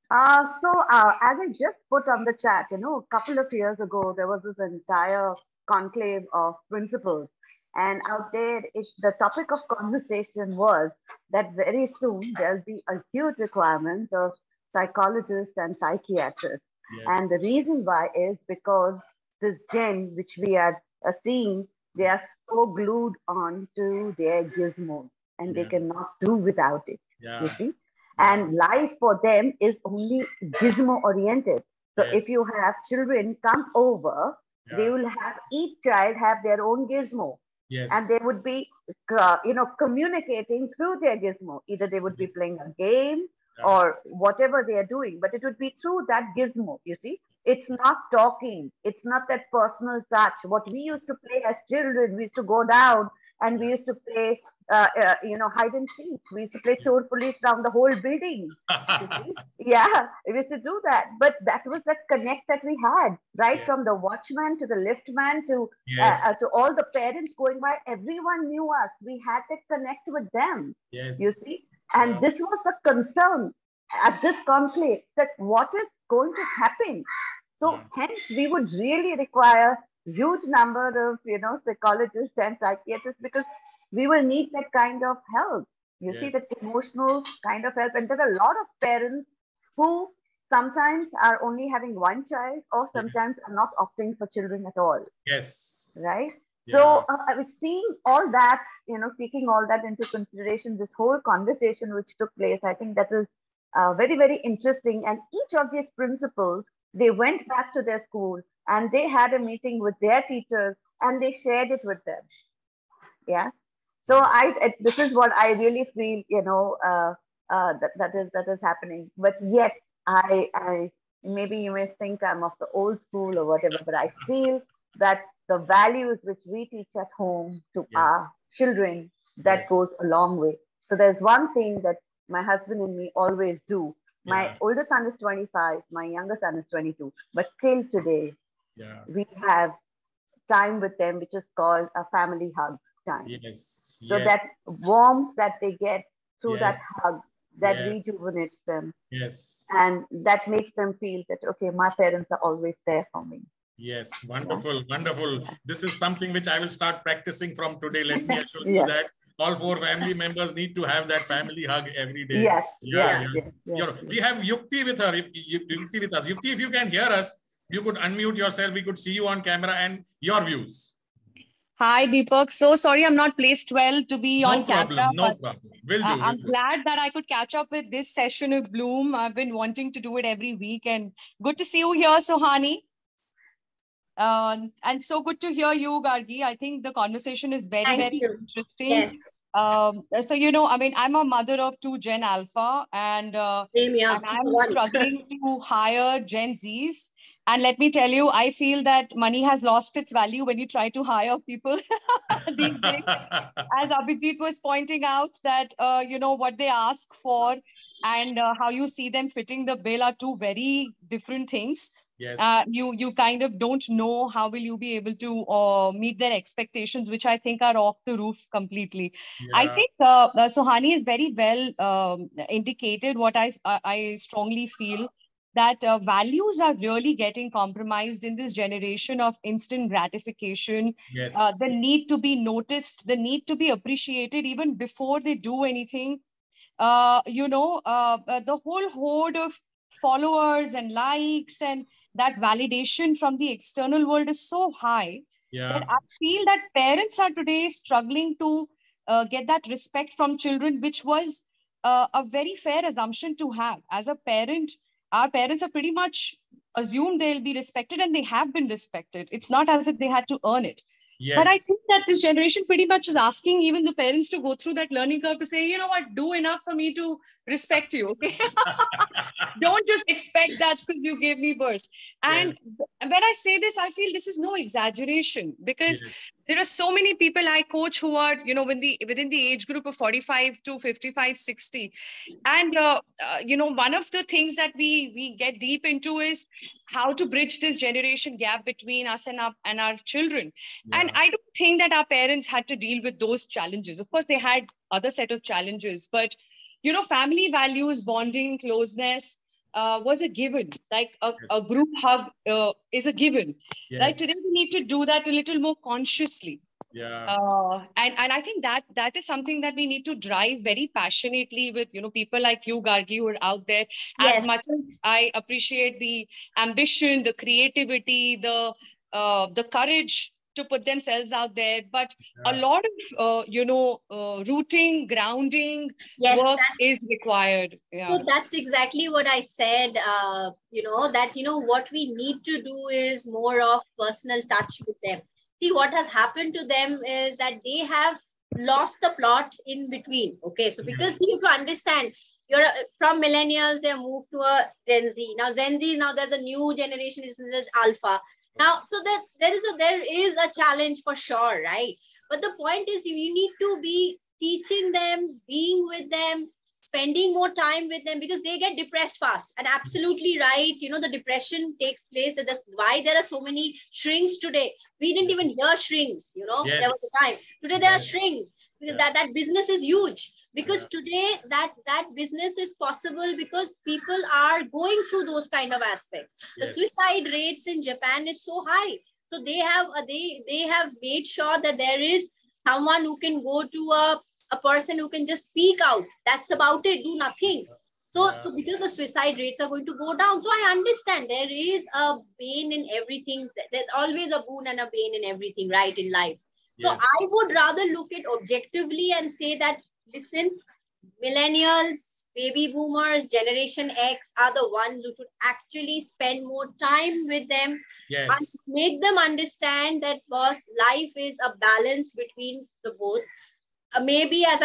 As I just put on the chat, a couple of years ago, there was this entire conclave of principals. And out there, the topic of conversation was that very soon there'll be a huge requirement of psychologists and psychiatrists. And the Yes. reason why is because this gen, which we are seeing, they are so glued on to their gizmos and they Yeah. cannot do without it, you Yeah. see. Yeah. And life for them is only gizmo oriented. So if Yes. you have children come over, they Yeah. will have each child have their own gizmo, and they Yes. would be communicating through their gizmo. Either they would be playing a Yes. game Yeah. or whatever they are doing, but it would be through that gizmo, you see. It's not talking, it's not that personal touch. What we used to Yes. play as children, we used to go down and we Yeah. used to play hide and seek. We used to play Yes. chore police around the whole building, you see. Yeah, we used to do that, but that was that connect that we had, right Yeah. from the watchman to the liftman Yes. to all the parents going by. Everyone knew us. We had to connect with them, you Yes. see. And Yeah. this was the concern at this conclave, that what is going to happen. So Yeah. hence we would really require huge number of psychologists and psychiatrists, because we will need that kind of help. You see, that Yes. emotional kind of help. And there are a lot of parents who sometimes are only having one child, or Yes. sometimes are not opting for children at all, Yes. right? Yeah. So I was seeing all that, taking all that into consideration, this whole conversation which took place, I think that was very, very interesting. And each of these principals, they went back to their school and they had a meeting with their teachers and they shared it with them. Yeah. So Wonderful. this is what I really feel, that is happening. But yet, I maybe you may think I'm of the old school or whatever, but I feel that the values which we teach at home to Yes. our children, that Yes. goes a long way. So there's one thing that my husband and me always do. My Yeah. older son is 25, my younger son is 22, but till today Yeah. we have time with them, which is called a family hug time. Yes. So Yes. that warmth that they get through Yes. that hug, that Yes. rejuvenates them, Yes. and that makes them feel that, okay, my parents are always there for me. Yes. Yeah, Wonderful. Wonderful. yeah, This is something which I will start practicing from today. Let me assure you yes, that all four family members need to have that family hug every day. yes, Yeah. yes, Yeah. Yeah. yes, yes, We yes. have Yukti with her. If Yukti with us. Yukti, if you can hear us, you could unmute yourself. We could see you on camera and your views. Hi, Deepak. So sorry I'm not placed well to be No on camera, problem. No but problem. Will do. Will I'm do. glad that I could catch up with this session of Bloom. I've been wanting to do it every week, and good to see you here, Sohani. And so good to hear you, Gargi. I think the conversation is very, Thank very you. interesting. Yes. So, I mean, I'm a mother of 2 Gen Alpha, and Same here. I'm One. struggling to hire Gen Zs. And let me tell you, I feel that money has lost its value when you try to hire people these days. As Abhijit was pointing out, that what they ask for and how you see them fitting the bill are two very different things. Yes. You kind of don't know how will you be able to meet their expectations, which I think are off the roof completely. I Yeah. think Sohani has very well indicated what I strongly feel, that values are really getting compromised in this generation of instant gratification. Yes. The need to be noticed, the need to be appreciated even before they do anything. The whole horde of followers and likes and that validation from the external world is so high that Yeah. I feel that parents are today struggling to get that respect from children, which was a very fair assumption to have. As a parent, our parents are pretty much assumed they'll be respected, and they have been respected. It's not as if they had to earn it. But I Yes. think that this generation pretty much is asking even the parents to go through that learning curve to say, you know what, do enough for me to respect you. Okay. Don't just expect that because you gave me birth. Yes. And when I say this, I feel this is no exaggeration, because Yes. there are so many people I coach who are, within the age group of 45 to 55, 60. And, one of the things that we get deep into is how to bridge this generation gap between us and our children. And Yeah. I don't think that our parents had to deal with those challenges. Of course, they had other set of challenges, but, family values, bonding, closeness, was a given. Like a group Yes. hug is a given. Right? Yes. Today, we need to do that a little more consciously. Yeah. And I think that is something that we need to drive very passionately with, people like you, Gargi, who are out there. As Yes. much as I appreciate the ambition, the creativity, the courage to put themselves out there, but a lot of rooting, grounding Yes, work is required. so that's exactly what I said. What we need to do is more of personal touch with them. See, what has happened to them is that they have lost the plot in between. Okay, so because you have to understand, you're from millennials, they moved to a Gen Z. Now Gen Z, now there's a new generation, there's Alpha. Now, so that there is a challenge for sure, right? But the point is, you need to be teaching them, being with them, spending more time with them, because they get depressed fast. And absolutely right, the depression takes place. That's why there are so many shrinks today. We didn't even hear shrinks. There was a time. Today there are shrinks. That business is huge, because today that business is possible because people are going through those kind of aspects. The suicide rates in Japan is so high. So they have made sure that there is someone who can go to a person who can just speak out. That's about it. Do nothing. So because the suicide rates are going to go down, so I understand there is a pain in everything. There's always a boon and a pain in everything, right, in life. So I would rather look at objectively and say that, listen, millennials, baby boomers, Generation X are the ones who should actually spend more time with them and make them understand that, boss, life is a balance between the both. Maybe, as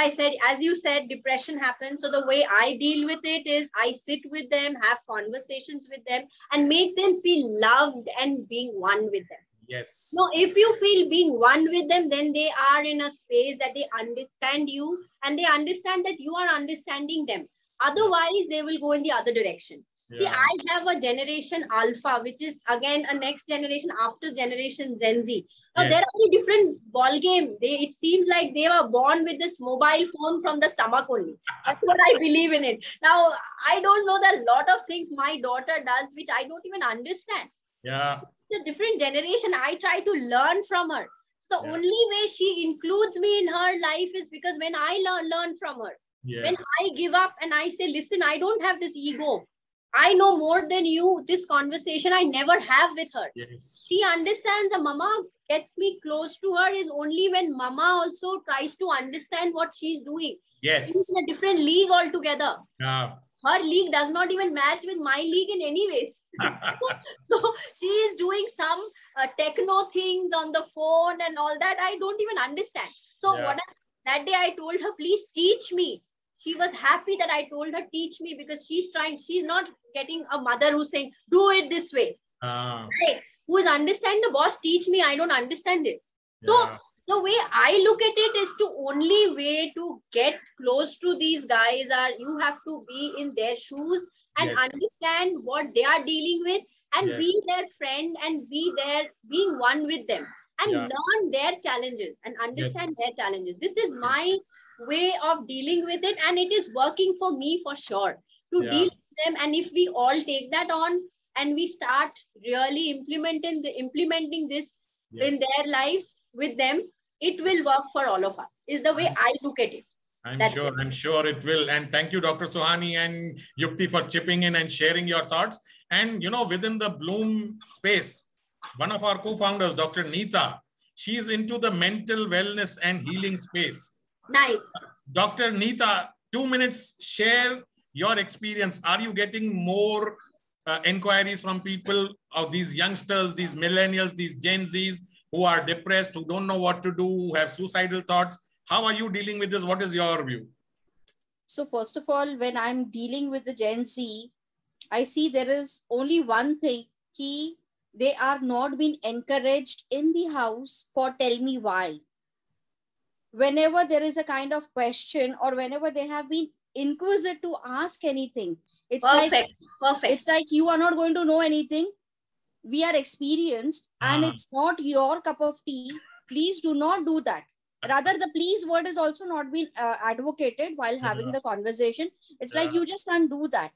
you said, depression happens. So the way I deal with it is I sit with them, have conversations with them, and make them feel loved and being one with them. Yes. No, if you feel being one with them, then they are in a space that they understand you and they understand that you are understanding them. Otherwise, they will go in the other direction. See, I have a generation Alpha, which is again a next generation after generation Gen Z. Now, there are a different ball game. It seems like they were born with this mobile phone from the stomach only. That's what I believe in it. Now, I don't know that a lot of things my daughter does, which I don't even understand. Yeah. It's a different generation. I try to learn from her. So the only way she includes me in her life is because when I learn from her. When I give up and I say, listen, I don't have this ego. I know more than you. This conversation I never have with her. She understands. The mama gets me close to her is only when mama also tries to understand what she's doing. She's in a different league altogether. Her league does not even match with my league in any ways. So she is doing some techno things on the phone and all that. I don't even understand. So that day I told her, please teach me. She was happy that I told her, teach me, because she's not getting a mother who's saying, do it this way. Right? Who is understand the boss, teach me, I don't understand this. So the way I look at it is to only way to get close to these guys are you have to be in their shoes and understand what they are dealing with and be their friend and being one with them and learn their challenges and understand their challenges. This is my way of dealing with it, and it is working for me for sure to deal with them. And if we all take that on and we start really implementing this in their lives with them, it will work for all of us, is the way I look at it. I'm sure it will. And thank you, Dr. Sohani and Yukti, for chipping in and sharing your thoughts. And, within the Bloom space, one of our co-founders, Dr. Neeta, she's into the mental wellness and healing space. Nice. Dr. Neeta, 2 minutes, share your experience. Are you getting more inquiries from people, of these youngsters, these millennials, these Gen Zs who are depressed, who don't know what to do, who have suicidal thoughts? How are you dealing with this? What is your view? So first of all, when I'm dealing with the Gen Z, I see there is only one thing, they are not being encouraged in the house for tell me why. Whenever there is a kind of question or whenever they have been inquisitive to ask anything, it's Perfect. like you are not going to know anything. We are experienced and it's not your cup of tea. Please do not do that. Rather, the please word is also not being advocated while having the conversation. It's like you just can't do that.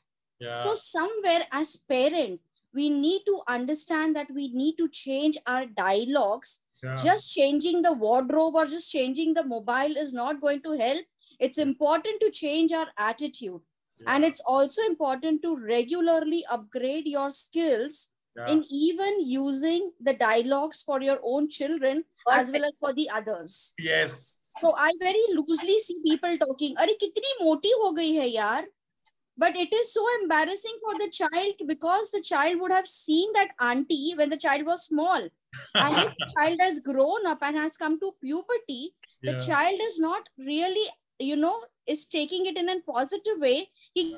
So somewhere as parent, we need to understand that we need to change our dialogues Yeah. Just changing the wardrobe or just changing the mobile is not going to help. It's important to change our attitude. Yeah. And it's also important to regularly upgrade your skills in even using the dialogues for your own children as well as for the others. Yes. So I very loosely see people talking, "Arey, kitni moti ho gayi hai yaar?" But it is so embarrassing for the child because the child would have seen that auntie when the child was small. And if the child has grown up and has come to puberty, the child is not really, is taking it in a positive way. It's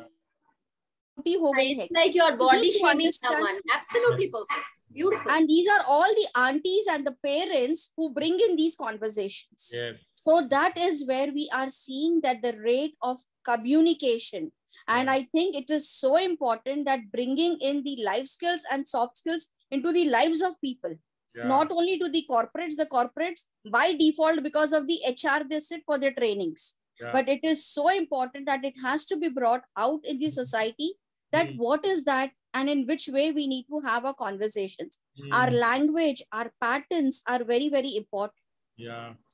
like you're body shaming someone. Absolutely Yes. perfect. Beautiful. And these are all the aunties and the parents who bring in these conversations. Yes. So that is where we are seeing that the rate of communication. And I think it is so important that bringing in the life skills and soft skills into the lives of people, not only to the corporates by default because of the HR, they sit for their trainings. But it is so important that it has to be brought out in the society that what is that and in which way we need to have our conversations. Our language, our patterns are very, very important.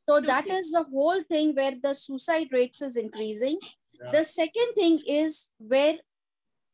So that is the whole thing where the suicide rates is increasing. The second thing is where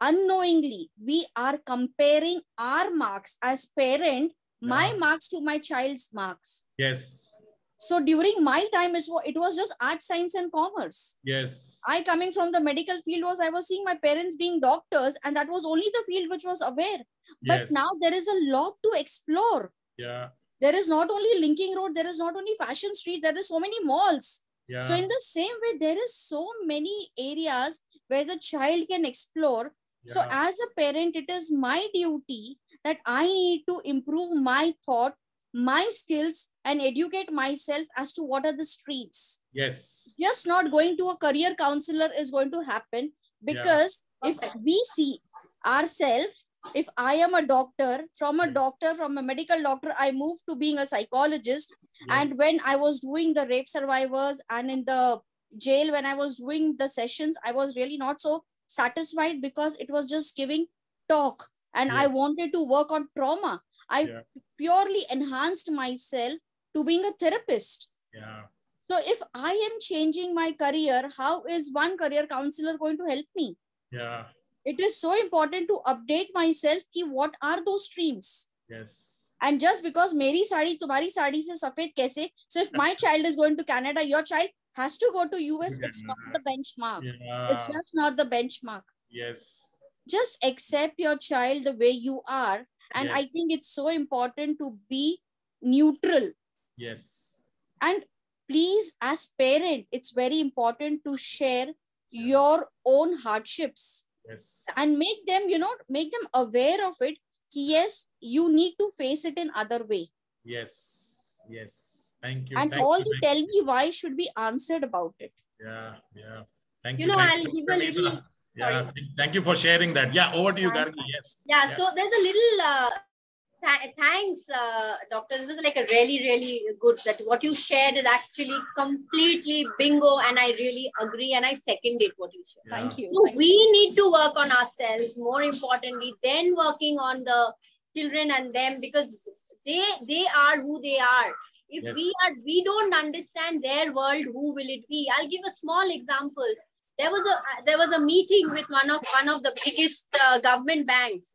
unknowingly we are comparing our marks as parent, my marks to my child's marks. Yes. So during my time, it was just art, science, and commerce. Yes. I, coming from the medical field, I was seeing my parents being doctors, and that was only the field which was aware. But now there is a lot to explore. Yeah. There is not only Linking Road, there is not only Fashion Street, there is so many malls. Yeah. So in the same way, there is so many areas where the child can explore. So as a parent, it is my duty that I need to improve my thought, my skills, and educate myself as to what are the streams. Yes. Just not going to a career counselor is going to happen, because if we see ourselves, if I am a doctor, from a medical doctor, I moved to being a psychologist. And when I was doing the rape survivors and in the jail, when I was doing the sessions, I was really not so satisfied because it was just giving talk. And I wanted to work on trauma. I purely enhanced myself to being a therapist. So if I am changing my career, how is one career counselor going to help me? It is so important to update myself ki what are those streams. And just because meri sari tumhari sari se safed kaise, so if my child is going to Canada, your child has to go to US, it's not the benchmark. It's just not the benchmark. Just accept your child the way you are. And I think it's so important to be neutral. And please, as parent, it's very important to share your own hardships. And make them, make them aware of it. Yes, you need to face it in other way. Yes. Thank you. And all you tell me why should be answered about it. Thank you. I'll give a little. Thank you for sharing that. Over to you, Garrgi. Yes. So there's a little thanks, doctor. It was like a really, really good, that what you shared is actually completely bingo, and I really agree and I second it what you shared. Thank you. So we need to work on ourselves, more importantly, then working on the children and them, because they are who they are. If we don't understand their world, who will it be? I'll give a small example. There was a meeting with one of the biggest government banks,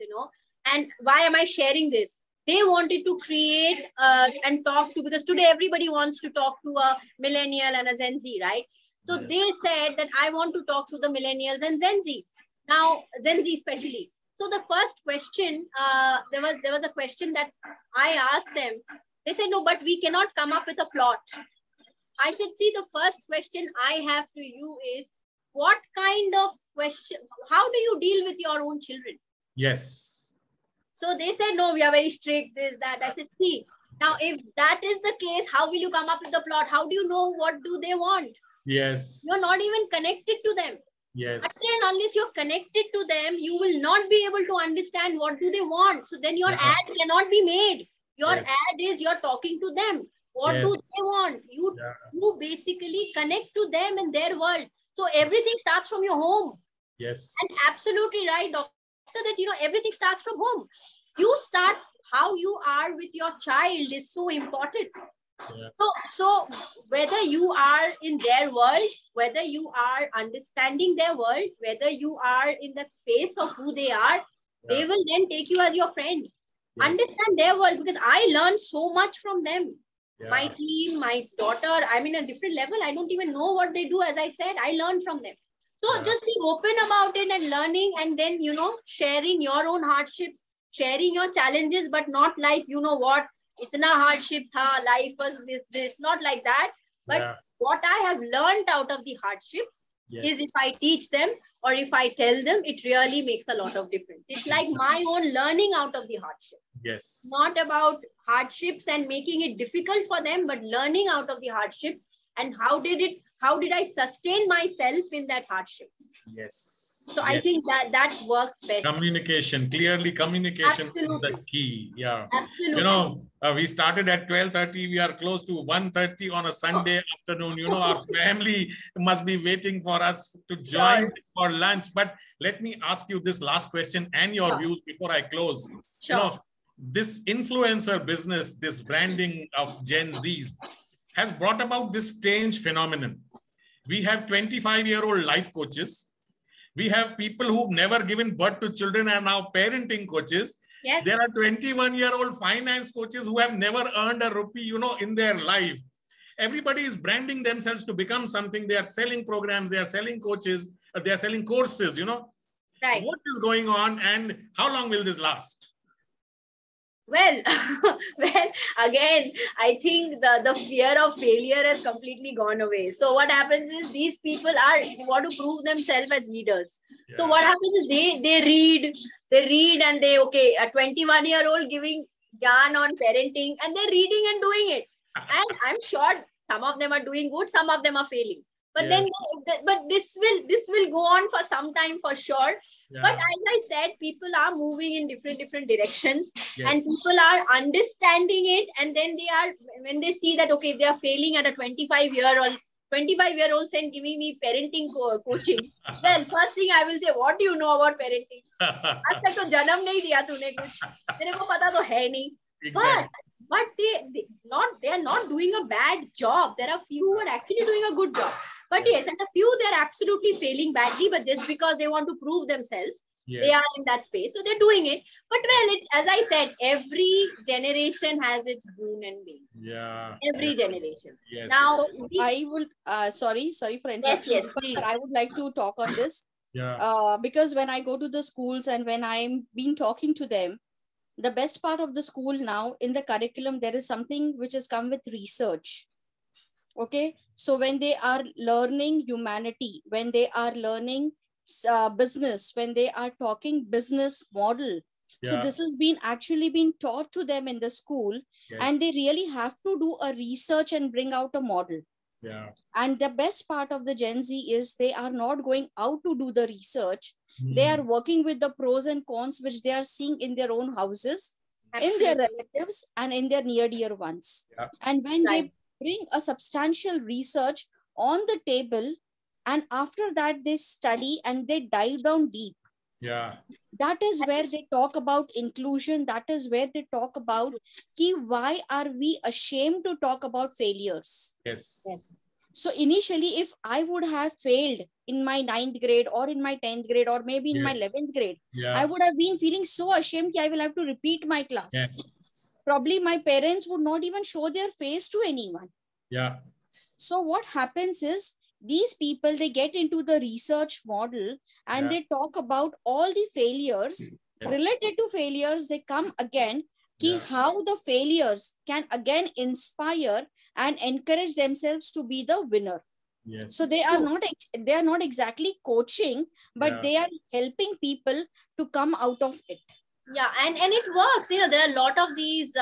and why am I sharing this? They wanted to create and talk to, because today everybody wants to talk to a millennial and a Gen Z, right? So they said that I want to talk to the millennials and Gen Z. Now, Gen Z especially. So the first question, there was a question that I asked them. They said, no, but we cannot come up with a plot. I said, see, the first question I have to you is, what kind of question, how do you deal with your own children? Yes. So they said, no, we are very strict, this, that. I said, see, now if that is the case, how will you come up with the plot? How do you know what do they want? Yes. You're not even connected to them. Yes. Unless you're connected to them, you will not be able to understand what do they want. So then your ad cannot be made. Your ad is you're talking to them. What do they want? You basically connect to them in their world. So everything starts from your home. Yes. And absolutely right, doctor, that everything starts from home. You start how you are with your child is so important. Yeah. So whether you are in their world, whether you are understanding their world, whether you are in that space of who they are, they Yeah. will then take you as your friend. Yes. Understand their world, because I learned so much from them. Yeah. My team, my daughter, I'm in a different level. I don't even know what they do. As I said, I learned from them. So Yeah. just be open about it and learning, and then, sharing your own hardships, sharing your challenges, but not like, what, itna hardship tha, life was this, not like that. But Yeah. what I have learned out of the hardships is, if Yes. I teach them or if I tell them, it really makes a lot of difference. It's like my own learning out of the hardship. Yes. Not about hardships and making it difficult for them, but learning out of the hardships, and how did I sustain myself in that hardships. Yes. So I Yes. think that works best. Communication, clearly communication is the Absolutely. key. Yeah. Absolutely. We started at 12:30. We are close to 1:30 on a Sunday afternoon. Our family must be waiting for us to join Sure. for lunch. But let me ask you this last question and your Sure. views before I close. Sure. This influencer business, this branding of Gen Zs has brought about this strange phenomenon. We have 25-year-old life coaches. We have people who've never given birth to children and now parenting coaches. Yes. There are 21-year-old finance coaches who have never earned a rupee, in their life. Everybody is branding themselves to become something. They are selling programs, they are selling coaches, they are selling courses, Right. What is going on and how long will this last? Well, well, again, I think the fear of failure has completely gone away. So what happens is, these people want to prove themselves as leaders. Yeah. So what happens is, they read and okay, a 21-year-old giving yarn on parenting, and they're reading and doing it. And I'm sure some of them are doing good, some of them are failing. But Yes. but this will go on for some time for sure. Yeah. But as I said, people are moving in different directions. Yes. And people are understanding it. And then when they see that, okay, they are failing at a 25-year-old and giving me parenting coaching. Well, first thing I will say, what do you know about parenting? आज तक तो जन्म नहीं दिया तूने कुछ, तेरे को पता तो है नहीं. Exactly. But they are not doing a bad job. There are few who are actually doing a good job. But yes, and a few, they're absolutely failing badly, but just because they want to prove themselves, yes, they are in that space. So they're doing it. But well, as I said, every generation has its boon and bane. Yeah. Every generation. Yes. Now, so I will, sorry for interruption. Yes, please. But I would like to talk on this. Yeah. Because when I go to the schools and when I'm been talking to them, the best part of the school now in the curriculum, there is something which has come with research. Okay. So when they are learning humanity, when they are learning business, when they are talking business model, so this has been actually been taught to them in the school. Yes. And they really have to do a research and bring out a model. Yeah. And the best part of the Gen Z is they are not going out to do the research. They are working with the pros and cons which they are seeing in their own houses, absolutely, in their relatives and in their near dear ones. Yeah. And when they bring a substantial research on the table, and after that they study and they dive down deep. Yeah. That is where they talk about inclusion. That is where they talk about why are we ashamed to talk about failures? Yes. So initially, if I would have failed in my 9th grade or in my 10th grade or maybe in my 11th grade, I would have been feeling so ashamed that I will have to repeat my class. Yes. Probably my parents would not even show their face to anyone. Yeah. So what happens is, these people, they get into the research model and they talk about all the failures. Related to failures, they come again how the failures can again inspire and encourage themselves to be the winner. Yes. So they are not exactly coaching, but they are helping people to come out of it. Yeah, and it works. There are a lot of these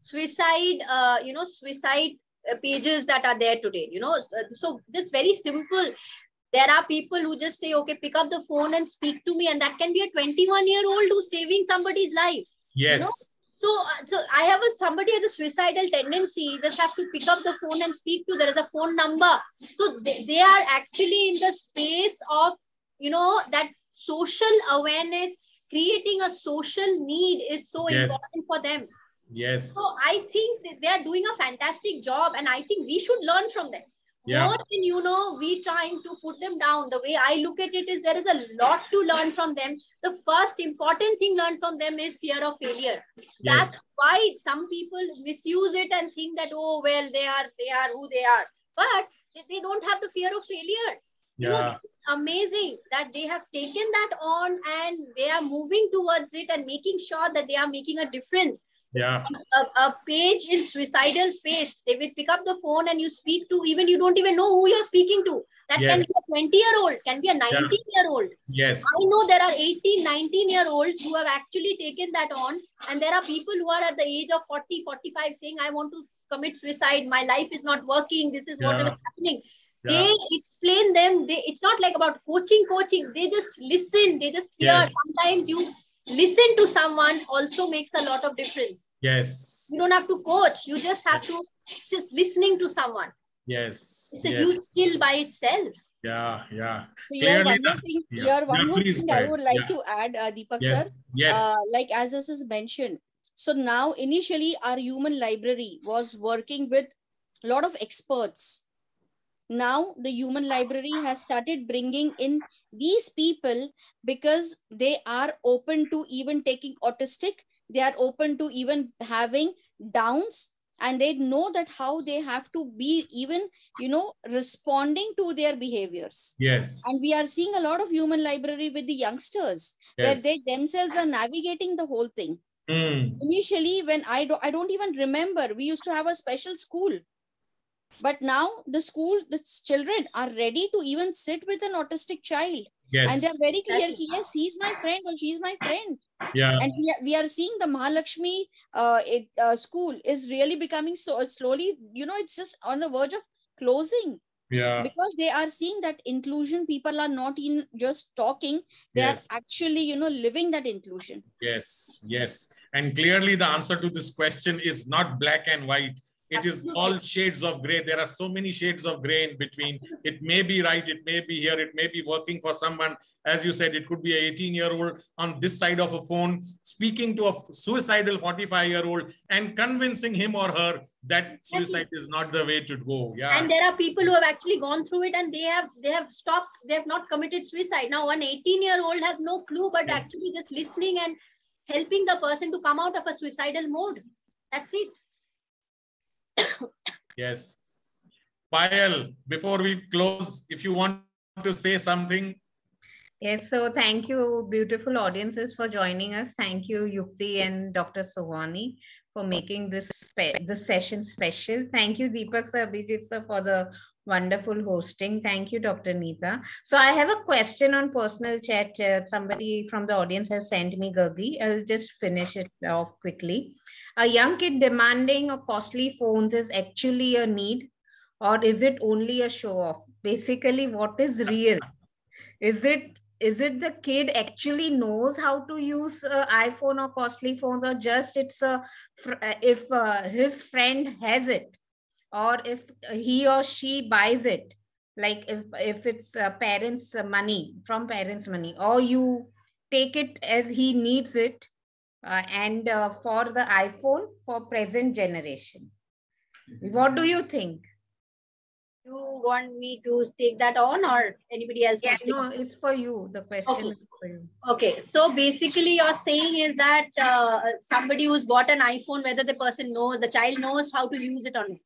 suicide pages that are there today. So it's very simple. There are people who just say, okay, pick up the phone and speak to me, and that can be a 21-year-old who's saving somebody's life. Yes. So I have somebody has a suicidal tendency. You just have to pick up the phone and speak to. There is a phone number. So they are actually in the space of that social awareness, creating a social need is so important for them. Yes. So I think that they are doing a fantastic job, and I think we should learn from them. Yeah. More than, you know, we trying to put them down. The way I look at it is there is a lot to learn from them. The first important thing learned from them is fear of failure. Yes. That's why some people misuse it and think that, oh, well, they are who they are. But they don't have the fear of failure. You know, it's amazing that they have taken that on and they are moving towards it and making sure that they are making a difference. Yeah. A page in suicidal space, they will pick up the phone and you speak to, even you don't even know who you're speaking to. That can be a 20-year-old, can be a 19-year-old. Yes. I know there are 18, 19-year-olds who have actually taken that on. And there are people who are at the age of 40, 45 saying, I want to commit suicide. My life is not working. This is what is happening. They explain them. It's not like about coaching. They just listen. They just hear. Yes. Sometimes you listen to someone also makes a lot of difference. Yes. You don't have to coach. You just have to just listening to someone. Yes. It's a huge skill by itself. Yeah. So here one more thing, one more thing I would like to add, Deepak sir. Yes. Like as this is mentioned. So now initially our human library was working with a lot of experts. Now the human library has started bringing in these people because they are open to even taking autistic. They are open to even having downs, and they know that how they have to be even, you know, responding to their behaviors. Yes. And we are seeing a lot of human library with the youngsters where they themselves are navigating the whole thing. Initially, when I don't even remember, we used to have a special school. But now the children are ready to even sit with an autistic child. Yes. And they're very clear, yes, he's my friend or she's my friend. Yeah. And we are seeing the Mahalakshmi school is really becoming so slowly, you know, it's just on the verge of closing. Yeah. Because they are seeing that inclusion, people are not in just talking, they are actually, you know, living that inclusion. Yes. Yes. And clearly the answer to this question is not black and white. It is all shades of gray. There are so many shades of gray in between. It may be right. It may be here. It may be working for someone. As you said, it could be an 18-year-old on this side of a phone speaking to a suicidal 45-year-old and convincing him or her that suicide is not the way to go. Yeah. And there are people who have actually gone through it and they have stopped. They have not committed suicide. Now, one 18-year-old has no clue, but actually just listening and helping the person to come out of a suicidal mode. That's it. Yes. Payal, before we close, if you want to say something. Yes, so thank you, beautiful audiences, for joining us. Thank you, Yukti and Dr. Sohani, for making this session special. Thank you, Deepak sir, Abhijit sir, for the wonderful hosting. Thank you, Dr. Neeta. So I have a question on personal chat. Somebody from the audience has sent me, Gargi. I'll just finish it off quickly. A young kid demanding a costly phones is actually a need, or is it only a show off? Basically, what is real? Is it the kid actually knows how to use iPhone or costly phones, or just it's if his friend has it, or if he or she buys it, like if it's parents' money, from parents' money, or you take it as he needs it, and for the iPhone for present generation. What do you think? You want me to take that on, or anybody else? Yeah, no, it's for you. The question is for you. Okay, so basically you're saying is that somebody who's bought an iPhone, whether the person knows, the child knows how to use it or not.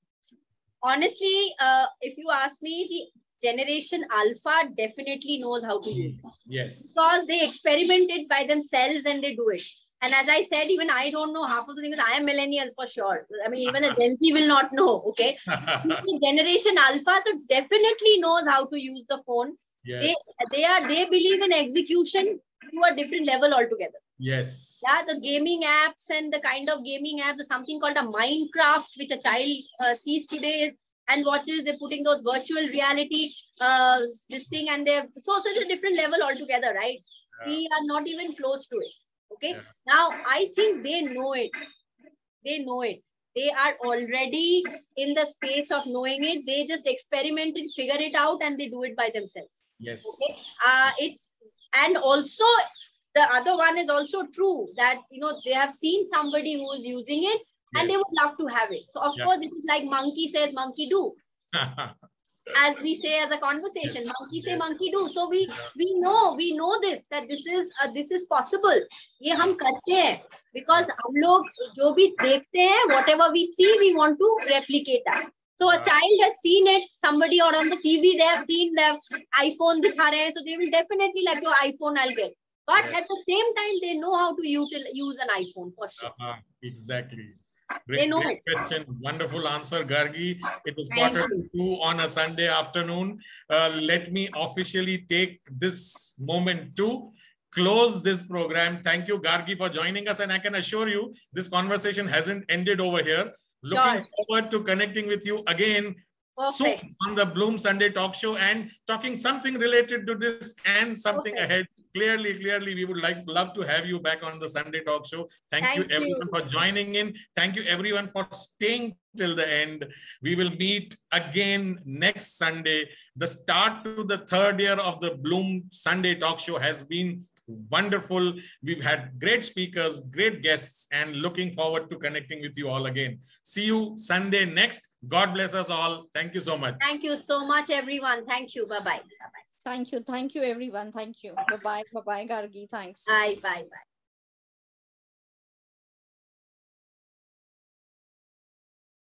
Honestly, if you ask me, the generation Alpha definitely knows how to use it. Yes. Because they experiment it by themselves and they do it. And as I said, even I don't know half of the things. I am millennials for sure. I mean, even a Gen Z will not know. Okay. The generation Alpha definitely knows how to use the phone. Yes. They believe in execution to a different level altogether. Yes. Yeah, the gaming apps and the kind of gaming apps is something called a Minecraft, which a child sees today and watches. They're putting those virtual reality this thing, and they're so such a different level altogether, right? Yeah. We are not even close to it. Okay. Yeah. Now I think they know it. They know it. They are already in the space of knowing it. They just experiment and figure it out, and they do it by themselves. Yes. Okay. And also the other one is also true, that, you know, they have seen somebody who is using it and they would love to have it. So of course it is like monkey says, monkey do. As we say as a conversation, monkey say, monkey do. So we know this, that this is possible. ये हम करते हैं because हम लोग जो भी देखते हैं, whatever we see, we want to replicate that. So a child has seen it, somebody or on the TV, they have seen the iPhone दिखा रहे हैं, so they will definitely like your iPhone I'll get. But at the same time, they know how to use an iPhone for sure. Exactly. They know Great question. Wonderful answer, Gargi. It is 1:45 on a Sunday afternoon. Let me officially take this moment to close this program. Thank you, Gargi, for joining us. And I can assure you, this conversation hasn't ended over here. Looking forward to connecting with you again soon on the Bloom Sunday Talk Show and talking something related to this and something ahead. Clearly, we would love to have you back on the Sunday Talk Show. Thank you everyone for joining in. Thank you everyone for staying till the end. We will meet again next Sunday. The start to the third year of the Bloom Sunday Talk Show has been wonderful. We've had great speakers, great guests, and looking forward to connecting with you all again. See you Sunday next. God bless us all. Thank you so much. Thank you so much, everyone. Thank you. Bye-bye. Thank you everyone. Thank you. Bye-bye, Gargi. Thanks. Bye.